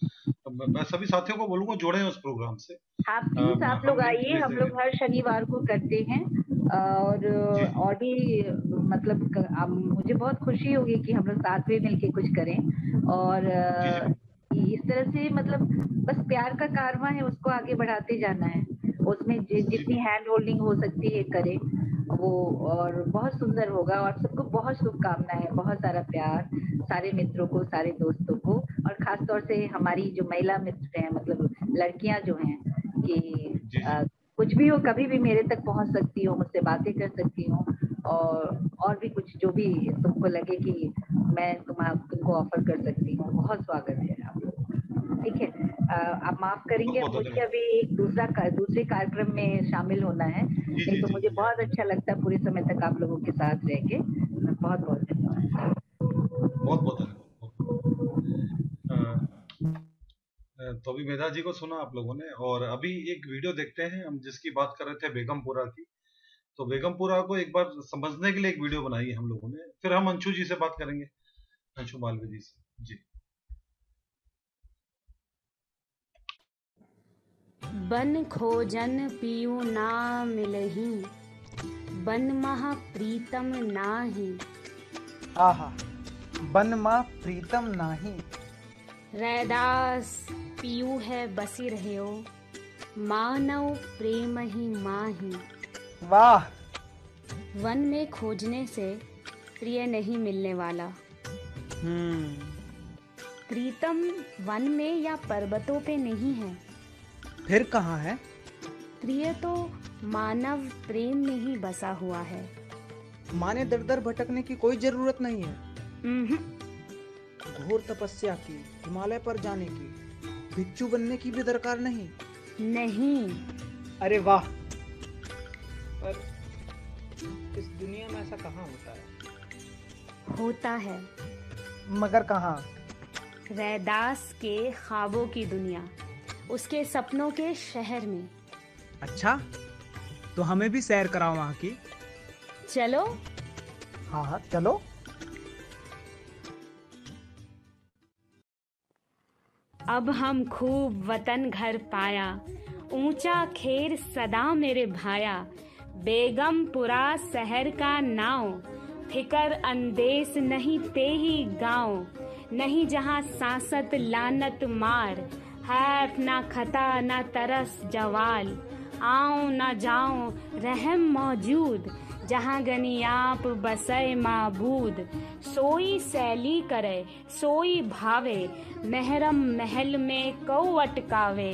मैं सभी साथियों को बोलूंगा जुड़े हैं उस प्रोग्राम से। आप प्लीज आप लोग आइए, हम लोग हर शनिवार को करते हैं और भी मतलब मुझे बहुत खुशी होगी कि हम लोग साथ में मिलके कुछ करें। और इस तरह से मतलब बस प्यार का कारवां है, उसको आगे बढ़ाते जाना है, उसमें जितनी हैंड होल्डिंग हो सकती है करें वो, और बहुत सुंदर होगा। और सबको बहुत शुभकामनाएं, बहुत सारा प्यार सारे मित्रों को, सारे दोस्तों को, और खास तौर से हमारी जो महिला मित्र हैं, मतलब लड़कियां जो हैं, कि कुछ भी हो, कभी भी मेरे तक पहुंच सकती हो, मुझसे बातें कर सकती हो, और भी कुछ जो भी तुमको लगे कि मैं तुमको ऑफर कर सकती हूँ, बहुत स्वागत है आप लोग। ठीक है, आप माफ करेंगे, मुझे अभी एक दूसरे कार्यक्रम में शामिल होना है, नहीं तो मुझे बहुत अच्छा लगता है पूरे समय तक आप लोगों के साथ रह के। बहुत बहुत धन्यवाद। बहुत बहुत धन्यवाद। तो अभी मेधा जी को सुना आप लोगों ने, और अभी एक वीडियो देखते हैं हम, जिसकी बात कर रहे थे बेगमपुरा की। तो बेगमपुरा को एक बार समझने के लिए एक वीडियो बनाई है हम लोगों ने, फिर हम अंशु जी से बात करेंगे, अंशु मालवीय जी से। जी। बन खोजन पियू ना मिलही, बन महा प्रीतम नाही। आहा, बन मा प्रीतम नाही। रैदास पियू है बसी रहो, मानव प्रेम ही माही। वाह। वन में खोजने से प्रिय नहीं मिलने वाला। प्रीतम वन में या पर्वतों पे नहीं है, फिर कहाँ है? प्रिय तो मानव प्रेम में ही बसा हुआ है। माने दर दर भटकने की कोई जरूरत नहीं है। घोर तपस्या की, हिमालय पर जाने की, भिक्षु बनने की भी दरकार नहीं। नहीं। अरे वाह। पर इस दुनिया में ऐसा कहाँ होता है? होता है, मगर कहाँ? रैदास के ख्वाबों की दुनिया, उसके सपनों के शहर में। अच्छा, तो हमें भी सैर कराओ वहाँ की। चलो। हाँ चलो। अब हम खूब वतन घर पाया, ऊंचा खेर सदा मेरे भाया। बेगमपुरा शहर का नाव, फिकर अंदेश नहीं ते ही गाँव। नहीं जहाँ सांसत लानत मार, हैफ ना खता ना तरस जवाल। आऊं ना जाऊं रहम मौजूद, जहाँ गनियाप बसय माबूद। सोई सैली करे सोई भावे, महरम महल में कौ अटकावे।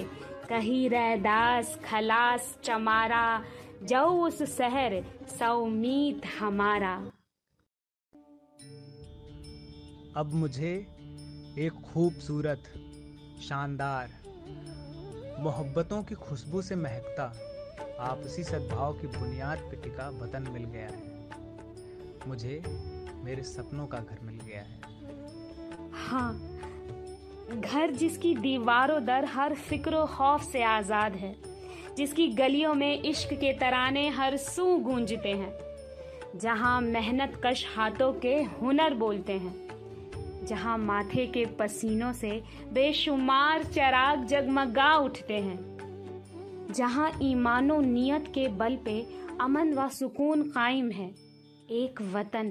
कही रैदास खलास चमारा, जाओ उस शहर सौमीत हमारा। अब मुझे एक खूबसूरत, शानदार, मोहब्बतों की खुशबू से महकता आपसी सद्भाव की बुनियाद पे टिका वतन मिल गया है। मुझे मेरे सपनों का घर मिल गया है। हाँ, घर जिसकी दीवारों दर हर फिक्र खौफ से आज़ाद है, जिसकी गलियों में इश्क के तराने हर सू गूंजते हैं, जहाँ मेहनत कश हाथों के हुनर बोलते हैं, जहाँ माथे के पसीनों से बेशुमार चिराग जगमगा उठते हैं, जहाँ ईमानो नियत के बल पे अमन व सुकून कायम है। एक वतन,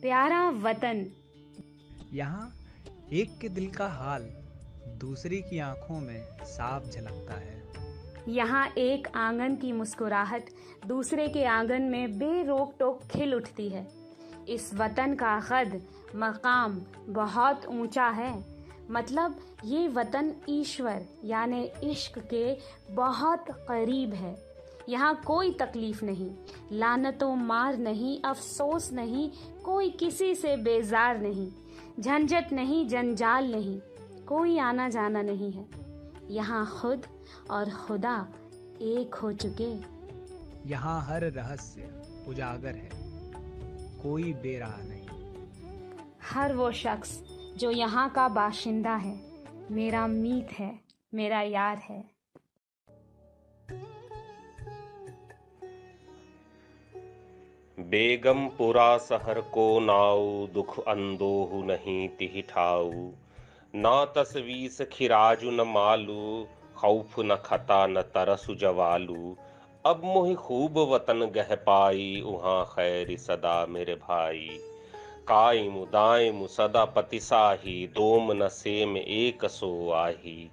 प्यारा वतन। यहाँ एक के दिल का हाल दूसरी की आंखों में साफ झलकता है। यहाँ एक आंगन की मुस्कुराहट दूसरे के आंगन में बेरोक टोक खिल उठती है। इस वतन का कद मकाम बहुत ऊंचा है, मतलब ये वतन ईश्वर यानी इश्क के बहुत करीब है। यहाँ कोई तकलीफ नहीं, लानतों मार नहीं, अफसोस नहीं, कोई किसी से बेजार नहीं, झंझट नहीं, जंजाल नहीं, कोई आना जाना नहीं है। यहाँ खुद और खुदा एक हो चुके। यहाँ हर रहस्य उजागर है, कोई बेराह नहीं। हर वो शख्स जो यहाँ का बाशिंदा है मेरा मीत है, मेरा यार है। बेगमपुरा शहर को नाऊ, दुख अंदोहु नहीं तिहि ठाऊ। ना तसवीस खिराजु न मालू, खौफ न खता न तरसु जवालू। अब मोहि खूब वतन गह पाई, उहाँ खैर सदा मेरे भाई। कायमु दायमु सदा पतिसाही, दोम न सेम एक सो आही।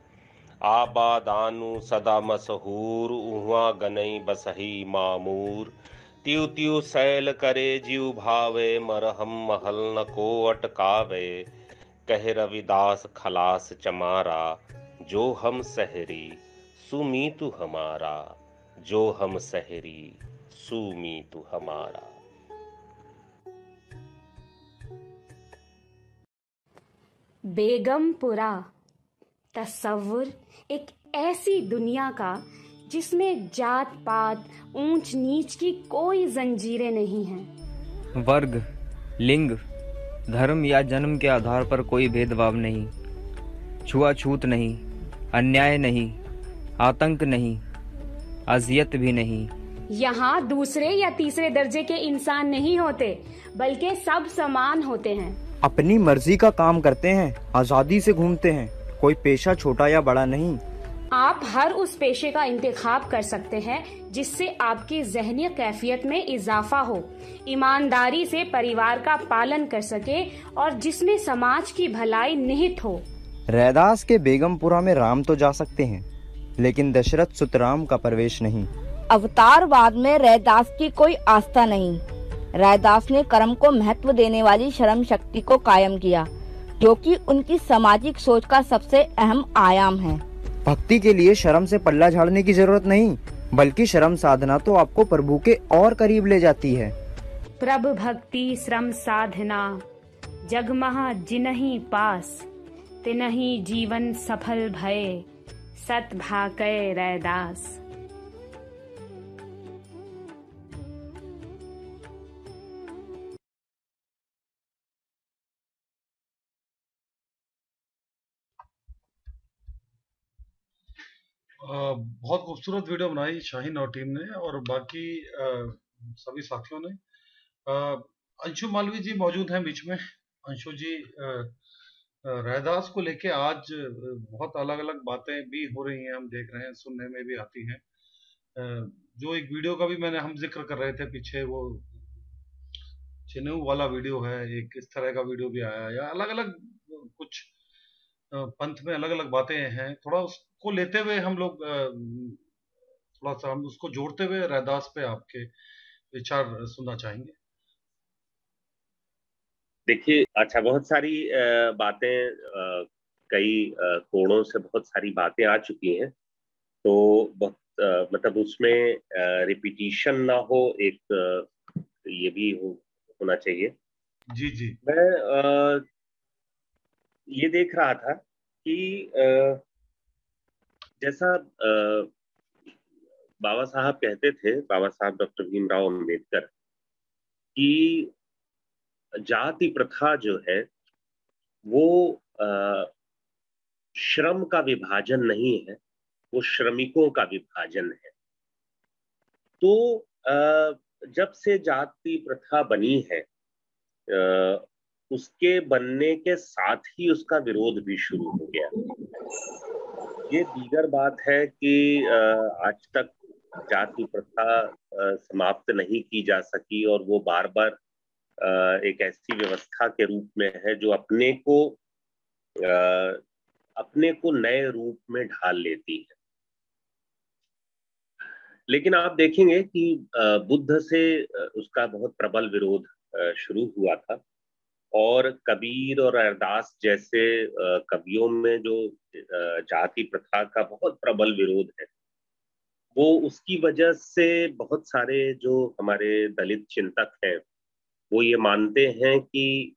आबादानु सदा मशहूर, उहाँ गनई बसही मामूर। त्यू त्यू सैल करे जीव भावे, मरहम महल न को अटकावे। कह रविदास खलास चमारा, जो हम सहरी सुमीतु हमारा। जो हम सहरी सुमीतु हमारा। बेगमपुरा, तस्वुर एक ऐसी दुनिया का जिसमें जात पात ऊंच नीच की कोई जंजीरें नहीं हैं। वर्ग, लिंग, धर्म या जन्म के आधार पर कोई भेदभाव नहीं, छुआछूत नहीं, अन्याय नहीं, आतंक नहीं, अजियत भी नहीं। यहाँ दूसरे या तीसरे दर्जे के इंसान नहीं होते, बल्कि सब समान होते हैं। अपनी मर्जी का काम करते हैं, आजादी से घूमते हैं, कोई पेशा छोटा या बड़ा नहीं। आप हर उस पेशे का इंतखाब कर सकते हैं जिससे आपकी ज़हनी कैफियत में इजाफा हो, ईमानदारी से परिवार का पालन कर सके और जिसमें समाज की भलाई निहित हो। रैदास के बेगमपुरा में राम तो जा सकते हैं, लेकिन दशरथ सुतराम का प्रवेश नहीं। अवतारवाद में रैदास की कोई आस्था नहीं। रैदास ने कर्म को महत्व देने वाली श्रम शक्ति को कायम किया, जो कि उनकी सामाजिक सोच का सबसे अहम आयाम है। भक्ति के लिए शर्म से पल्ला झाड़ने की जरूरत नहीं, बल्कि श्रम साधना तो आपको प्रभु के और करीब ले जाती है। प्रभु भक्ति श्रम साधना, जगमहा जिनहि पास, तिनहि जीवन सफल भये, सत भाकय रैदास। बहुत खूबसूरत वीडियो बनाई शाहीन और टीम ने और बाकी सभी साथियों ने। अंशु मालवी जी मौजूद हैं बीच में। अंशु जी, रैदास को लेके आज बहुत अलग अलग बातें भी हो रही हैं, हम देख रहे हैं, सुनने में भी आती हैं। जो एक वीडियो का भी हम जिक्र कर रहे थे पीछे, वो चिन्हू वाला वीडियो है, एक इस तरह का वीडियो भी आया, या अलग अलग कुछ पंथ में अलग अलग बातें हैं। थोड़ा उसको लेते हुए हम लोग थोड़ा सा हम उसको जोड़ते हुए रैदास पे आपके विचार सुनना चाहेंगे। देखिए, अच्छा, बहुत सारी बातें कई कोणों से बहुत सारी बातें आ चुकी हैं, तो बहुत मतलब उसमें रिपीटिशन ना हो, एक ये भी होना चाहिए। जी जी। मैं ये देख रहा था कि जैसा बाबा साहब कहते थे, बाबा साहब डॉक्टर भीमराव अम्बेडकर, कि जाति प्रथा जो है वो श्रम का विभाजन नहीं है, वो श्रमिकों का विभाजन है। तो जब से जाति प्रथा बनी है, उसके बनने के साथ ही उसका विरोध भी शुरू हो गया। ये दीगर बात है कि आज तक जाति प्रथा समाप्त नहीं की जा सकी और वो बार बार एक ऐसी व्यवस्था के रूप में है जो अपने को नए रूप में ढाल लेती है। लेकिन आप देखेंगे कि बुद्ध से उसका बहुत प्रबल विरोध शुरू हुआ था, और कबीर और रैदास जैसे कवियों में जो जाति प्रथा का बहुत प्रबल विरोध है, वो उसकी वजह से बहुत सारे जो हमारे दलित चिंतक हैं वो ये मानते हैं कि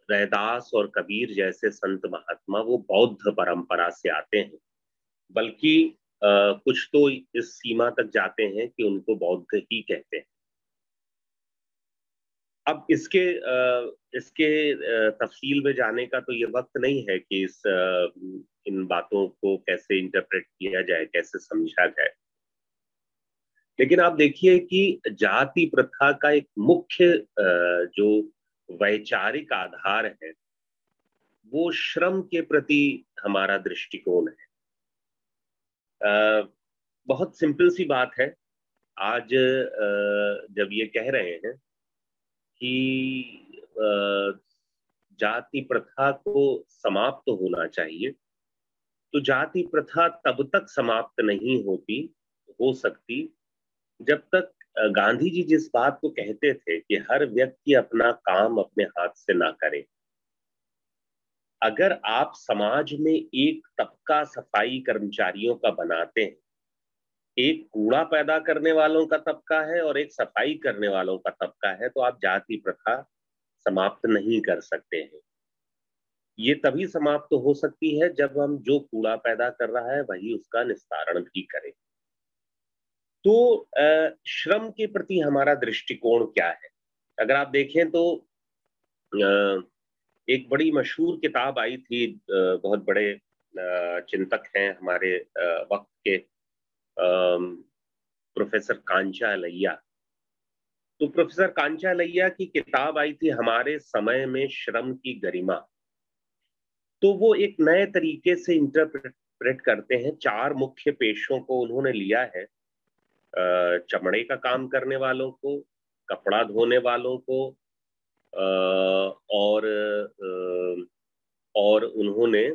रैदास और कबीर जैसे संत महात्मा वो बौद्ध परंपरा से आते हैं, बल्कि कुछ तो इस सीमा तक जाते हैं कि उनको बौद्ध ही कहते हैं। अब इसके तफसील में जाने का तो ये वक्त नहीं है कि इन बातों को कैसे इंटरप्रेट किया जाए, कैसे समझा जाए। लेकिन आप देखिए कि जाति प्रथा का एक मुख्य जो वैचारिक आधार है वो श्रम के प्रति हमारा दृष्टिकोण है। बहुत सिंपल सी बात है। आज जब ये कह रहे हैं कि जाति प्रथा को समाप्त होना चाहिए, तो जाति प्रथा तब तक समाप्त नहीं हो सकती जब तक गांधी जी जिस बात को कहते थे कि हर व्यक्ति अपना काम अपने हाथ से ना करे। अगर आप समाज में एक तबका सफाई कर्मचारियों का बनाते हैं, एक कूड़ा पैदा करने वालों का तबका है और एक सफाई करने वालों का तबका है, तो आप जाति प्रथा समाप्त नहीं कर सकते हैं। ये तभी समाप्त हो सकती है जब हम जो कूड़ा पैदा कर रहा है वही उसका निस्तारण भी करें। तो श्रम के प्रति हमारा दृष्टिकोण क्या है? अगर आप देखें तो एक बड़ी मशहूर किताब आई थी, बहुत बड़े चिंतक हैं हमारे वक्त के, प्रोफेसर कांचा अलैया। तो प्रोफेसर कांचा अलैया की किताब आई थी हमारे समय में श्रम की गरिमा। तो वो एक नए तरीके से इंटरप्रेट करते हैं। 4 मुख्य पेशों को उन्होंने लिया है, चमड़े का काम करने वालों को, कपड़ा धोने वालों को, और उन्होंने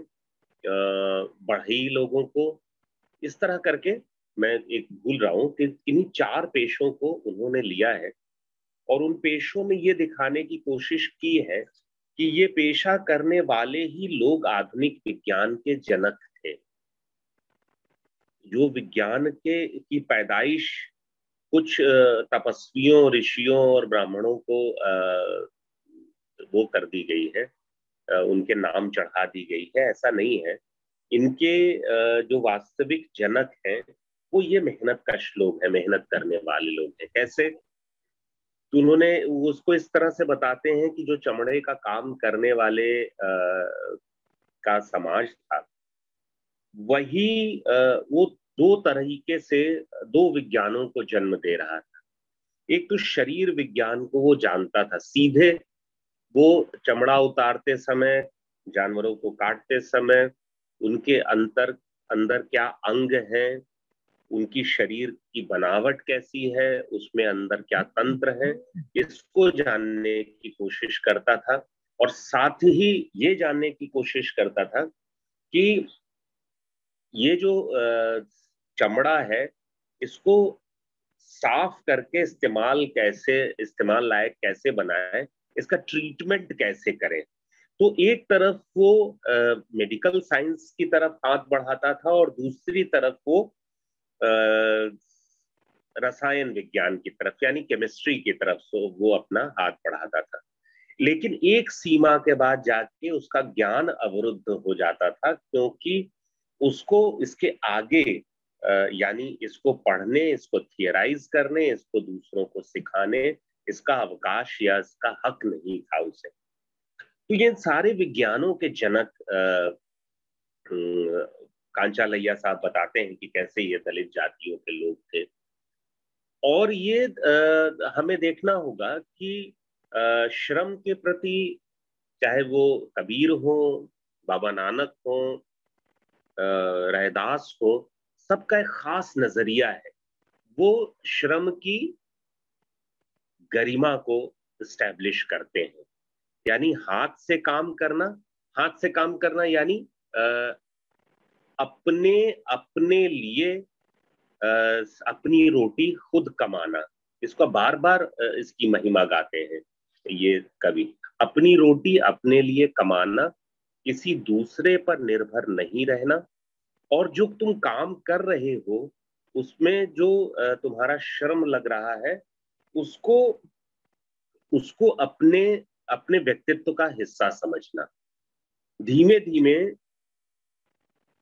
बढ़ई लोगों को, इस तरह करके, मैं एक भूल रहा हूं कि इन्हीं 4 पेशों को उन्होंने लिया है और उन पेशों में ये दिखाने की कोशिश की है कि ये पेशा करने वाले ही लोग आधुनिक विज्ञान के जनक थे। जो विज्ञान की पैदाइश कुछ तपस्वियों, ऋषियों और ब्राह्मणों को वो कर दी गई है, उनके नाम चढ़ा दी गई है, ऐसा नहीं है। इनके जो वास्तविक जनक हैं वो ये मेहनत कश लोग हैं, मेहनत करने वाले लोग हैं। कैसे? तो उन्होंने उसको इस तरह से बताते हैं कि जो चमड़े का काम करने वाले का समाज था, वही वो 2 तरीके से 2 विज्ञानों को जन्म दे रहा था। एक तो शरीर विज्ञान को वो जानता था, सीधे वो चमड़ा उतारते समय, जानवरों को काटते समय उनके अंदर क्या अंग हैं, उनकी शरीर की बनावट कैसी है, उसमें अंदर क्या तंत्र है, इसको जानने की कोशिश करता था। और साथ ही ये जानने की कोशिश करता था कि ये जो चमड़ा है इसको साफ करके इस्तेमाल लायक कैसे बनाए, इसका ट्रीटमेंट कैसे करें। तो एक तरफ वो मेडिकल साइंस की तरफ हाथ बढ़ाता था और दूसरी तरफ वो रसायन विज्ञान की तरफ, यानी केमिस्ट्री की तरफ वो अपना हाथ बढ़ाता था। लेकिन एक सीमा के बाद जाके उसका ज्ञान अवरुद्ध हो जाता था, क्योंकि उसको इसके आगे यानी इसको पढ़ने, इसको थियराइज करने, इसको दूसरों को सिखाने इसका अवकाश या इसका हक नहीं था उसे। तो ये सारे विज्ञानों के जनक कांचालैया साहब बताते हैं कि कैसे ये दलित जातियों के लोग थे। और ये हमें देखना होगा कि श्रम के प्रति, चाहे वो कबीर हो, बाबा नानक हो, रैदास हो, सबका एक खास नजरिया है। वो श्रम की गरिमा को इस्टेब्लिश करते हैं, यानी हाथ से काम करना यानी अपने लिए अपनी रोटी खुद कमाना। इसको बार बार इसकी महिमा गाते हैं ये कवि। अपनी रोटी अपने लिए कमाना, किसी दूसरे पर निर्भर नहीं रहना, और जो तुम काम कर रहे हो उसमें जो तुम्हारा श्रम लग रहा है उसको अपने व्यक्तित्व का हिस्सा समझना। धीमे धीमे,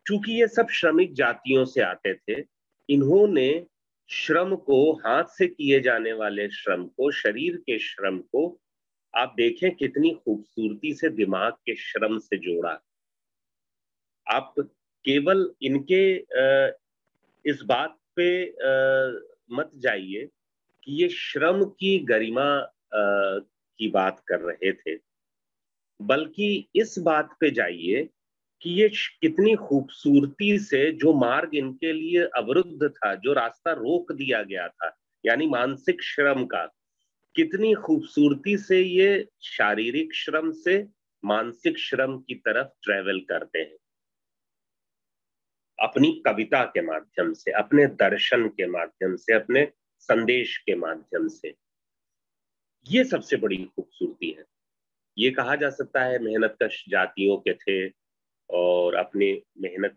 चूंकि ये सब श्रमिक जातियों से आते थे, इन्होंने श्रम को, हाथ से किए जाने वाले श्रम को, शरीर के श्रम को आप देखें कितनी खूबसूरती से दिमाग के श्रम से जोड़ा। आप केवल इनके इस बात पे मत जाइए कि ये श्रम की गरिमा की बात कर रहे थे, बल्कि इस बात पे जाइए कि ये कितनी खूबसूरती से जो मार्ग इनके लिए अवरुद्ध था, जो रास्ता रोक दिया गया था, यानी मानसिक श्रम का, कितनी खूबसूरती से ये शारीरिक श्रम से मानसिक श्रम की तरफ ट्रेवल करते हैं, अपनी कविता के माध्यम से, अपने दर्शन के माध्यम से, अपने संदेश के माध्यम से। ये सबसे बड़ी खूबसूरती है। ये कहा जा सकता है मेहनतकश जातियों के थे और अपनी मेहनत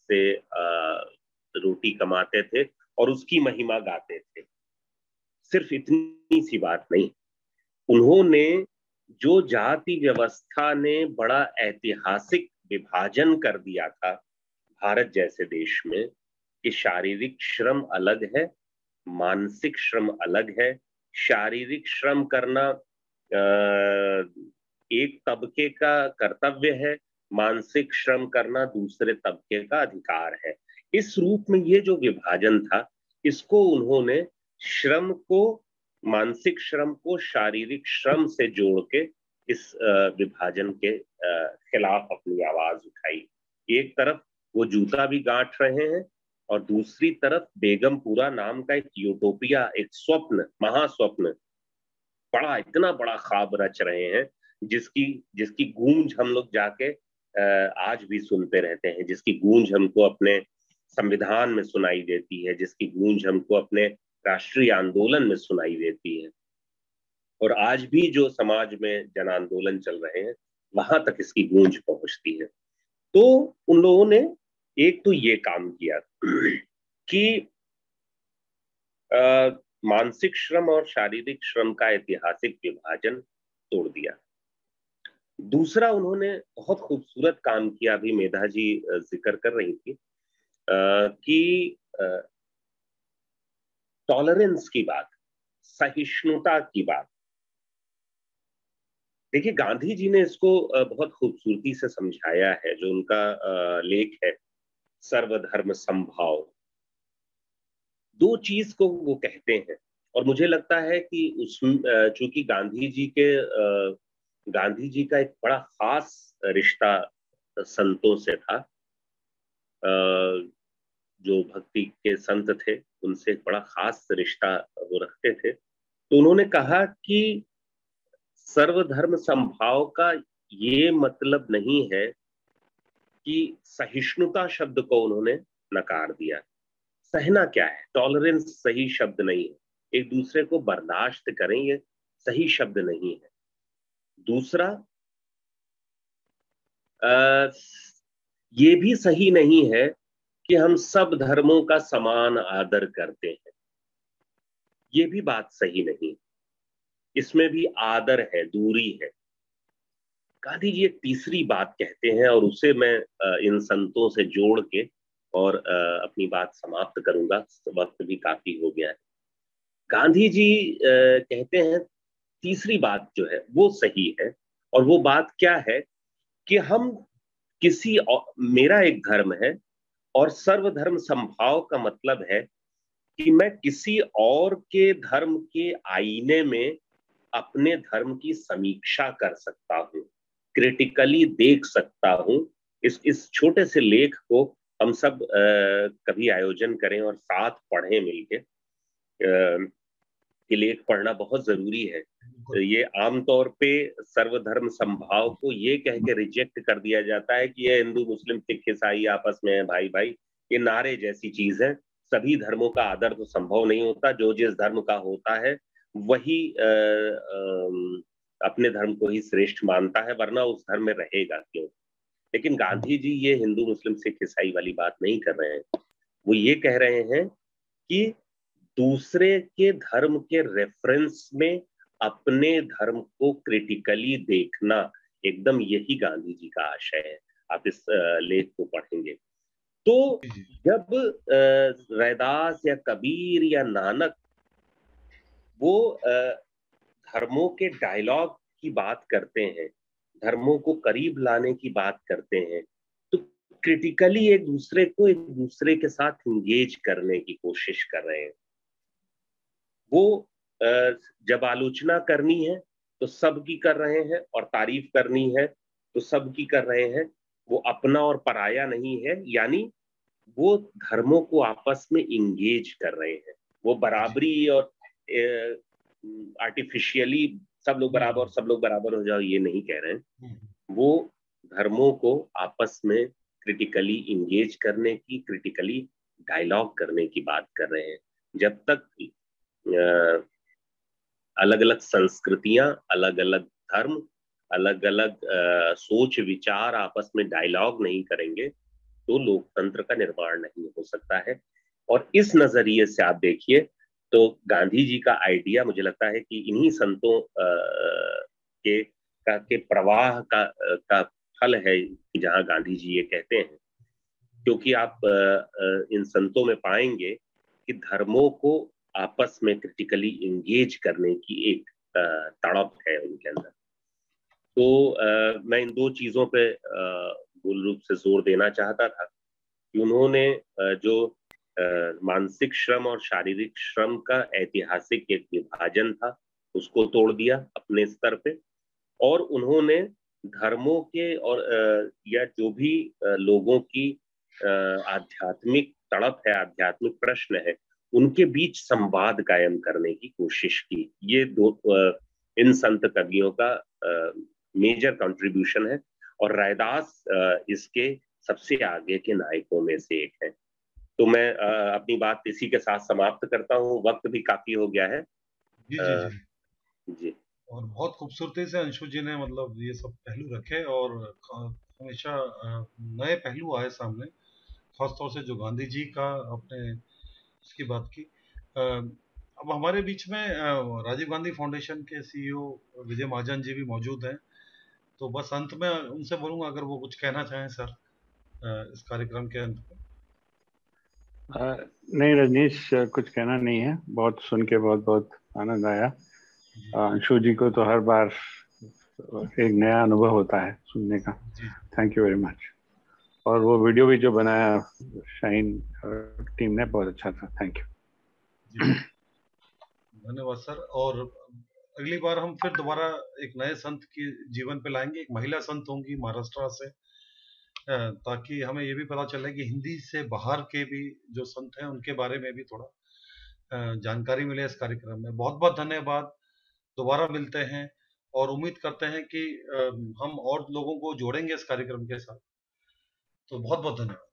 से रोटी कमाते थे और उसकी महिमा गाते थे। सिर्फ इतनी सी बात नहीं, उन्होंने जो जाति व्यवस्था ने बड़ा ऐतिहासिक विभाजन कर दिया था भारत जैसे देश में, कि शारीरिक श्रम अलग है, मानसिक श्रम अलग है। शारीरिक श्रम करना एक तबके का कर्तव्य है, मानसिक श्रम करना दूसरे तबके का अधिकार है। इस रूप में ये जो विभाजन था, इसको उन्होंने श्रम को, मानसिक श्रम को शारीरिक श्रम से जोड़ के इस विभाजन के खिलाफ अपनी आवाज उठाई। एक तरफ वो जूता भी गांठ रहे हैं और दूसरी तरफ बेगमपुरा नाम का एक यूटोपिया, एक स्वप्न, महास्वप्न, इतना बड़ा ख्वाब रच रहे हैं, जिसकी गूंज हम लोग जाके आज भी सुनते रहते हैं, जिसकी गूंज हमको अपने संविधान में सुनाई देती है, जिसकी गूंज हमको अपने राष्ट्रीय आंदोलन में सुनाई देती है, और आज भी जो समाज में जन आंदोलन चल रहे हैं वहां तक इसकी गूंज पहुंचती है। तो उन लोगों ने एक तो ये काम किया कि मानसिक श्रम और शारीरिक श्रम का ऐतिहासिक विभाजन तोड़ दिया। दूसरा, उन्होंने बहुत खूबसूरत काम किया, अभी मेधा जी जिक्र कर रही थी कि टॉलरेंस की बात, सहिष्णुता की बात। देखिए, गांधी जी ने इसको बहुत खूबसूरती से समझाया है, जो उनका लेख है सर्वधर्म समभाव। दो चीज को वो कहते हैं, और मुझे लगता है कि चूंकि गांधी जी का एक बड़ा खास रिश्ता संतों से था, जो भक्ति के संत थे उनसे एक बड़ा खास रिश्ता वो रखते थे। तो उन्होंने कहा कि सर्वधर्म समभाव का ये मतलब नहीं है कि सहिष्णुता शब्द को उन्होंने नकार दिया। सहना क्या है? टॉलरेंस सही शब्द नहीं है। एक दूसरे को बर्दाश्त करें, ये सही शब्द नहीं है। दूसरा, ये भी सही नहीं है कि हम सब धर्मों का समान आदर करते हैं, ये भी बात सही नहीं। इसमें भी आदर है, दूरी है। गांधी जी एक तीसरी बात कहते हैं और उसे मैं इन संतों से जोड़ के और अपनी बात समाप्त करूंगा, वक्त भी काफी हो गया है। गांधी जी कहते हैं तीसरी बात जो है वो सही है, और वो बात क्या है कि हम मेरा एक धर्म है और सर्वधर्म समभाव का मतलब है कि मैं किसी और के धर्म के आईने में अपने धर्म की समीक्षा कर सकता हूं, क्रिटिकली देख सकता हूं। इस छोटे से लेख को हम सब कभी आयोजन करें और साथ पढ़ें मिलके। ये लेख पढ़ना बहुत जरूरी है। ये आमतौर पे सर्वधर्म समभाव को ये कह के रिजेक्ट कर दिया जाता है कि ये हिंदू मुस्लिम सिख ईसाई आपस में है भाई भाई, ये नारे जैसी चीज है। सभी धर्मों का आदर तो संभव नहीं होता, जो जिस धर्म का होता है वही अपने धर्म को ही श्रेष्ठ मानता है, वरना उस धर्म में रहेगा क्यों। लेकिन गांधी जी ये हिंदू मुस्लिम सिख ईसाई वाली बात नहीं कर रहे हैं। वो ये कह रहे हैं कि दूसरे के धर्म के रेफरेंस में अपने धर्म को क्रिटिकली देखना, एकदम यही गांधी जी का आशय है। आप इस लेख को पढ़ेंगे तो जब रैदास या कबीर या नानक वो धर्मों के डायलॉग की बात करते हैं, धर्मों को करीब लाने की बात करते हैं, तो क्रिटिकली एक दूसरे के साथ इंगेज करने की कोशिश कर रहे हैं। वो जब आलोचना करनी है तो सबकी कर रहे हैं, और तारीफ करनी है तो सबकी कर रहे हैं। वो अपना और पराया नहीं है, यानी वो धर्मों को आपस में इंगेज कर रहे हैं। वो बराबरी और आर्टिफिशियली सब लोग बराबर सब लोग बराबर हो जाओ ये नहीं कह रहे हैं। वो धर्मों को आपस में क्रिटिकली इंगेज करने की, क्रिटिकली डायलॉग करने की बात कर रहे हैं। जब तक अलग अलग संस्कृतियां, अलग अलग धर्म, अलग अलग सोच विचार आपस में डायलॉग नहीं करेंगे तो लोकतंत्र का निर्माण नहीं हो सकता है। और इस नजरिए से आप देखिए तो गांधी जी का आइडिया मुझे लगता है कि इन्हीं संतों के प्रवाह का फल है कि जहां गांधी जी ये कहते हैं। क्योंकि आप इन संतों में पाएंगे कि धर्मों को आपस में क्रिटिकली इंगेज करने की एक तड़प है उनके अंदर। तो मैं इन दो चीजों पे मूल रूप से जोर देना चाहता था कि उन्होंने जो मानसिक श्रम और शारीरिक श्रम का ऐतिहासिक एक विभाजन था उसको तोड़ दिया अपने स्तर पे, और उन्होंने धर्मों के और या जो भी लोगों की आध्यात्मिक तड़प है, आध्यात्मिक प्रश्न है, उनके बीच संवाद कायम करने की कोशिश की। ये दो इन संत कवियों का मेजर कंट्रीब्यूशन है, और रैदास इसके सबसे आगे के नायकों में से एक है। तो मैं अपनी बात इसी के साथ समाप्त करता हूँ, वक्त भी काफी हो गया है। जी जी जी जी। और बहुत खूबसूरती से अंशु जी ने मतलब ये सब पहलू रखे, और हमेशा नए पहलू आए सामने, खासतौर से जो गांधी जी का आपने उसकी बात की। अब हमारे बीच में राजीव गांधी फाउंडेशन के सीईओ विजय महाजन जी भी मौजूद हैं, तो बस अंत में उनसे बोलूंगा अगर वो कुछ कहना चाहें सर इस कार्यक्रम के अंत में। नहीं रजनीश, कुछ कहना नहीं है। बहुत सुन के बहुत बहुत आनंद आया। अंशु जी को तो हर बार एक नया अनुभव होता है सुनने का। Thank you very much. और वो वीडियो भी जो बनाया शाइन टीम ने, बहुत अच्छा था। Thank you. धन्यवाद सर। और अगली बार हम फिर दोबारा एक नए संत के जीवन पे लाएंगे। एक महिला संत होंगी महाराष्ट्र से, ताकि हमें ये भी पता चले कि हिंदी से बाहर के भी जो संत हैं उनके बारे में भी थोड़ा जानकारी मिले इस कार्यक्रम में। बहुत बहुत धन्यवाद। दोबारा मिलते हैं और उम्मीद करते हैं कि हम और लोगों को जोड़ेंगे इस कार्यक्रम के साथ। तो बहुत बहुत धन्यवाद।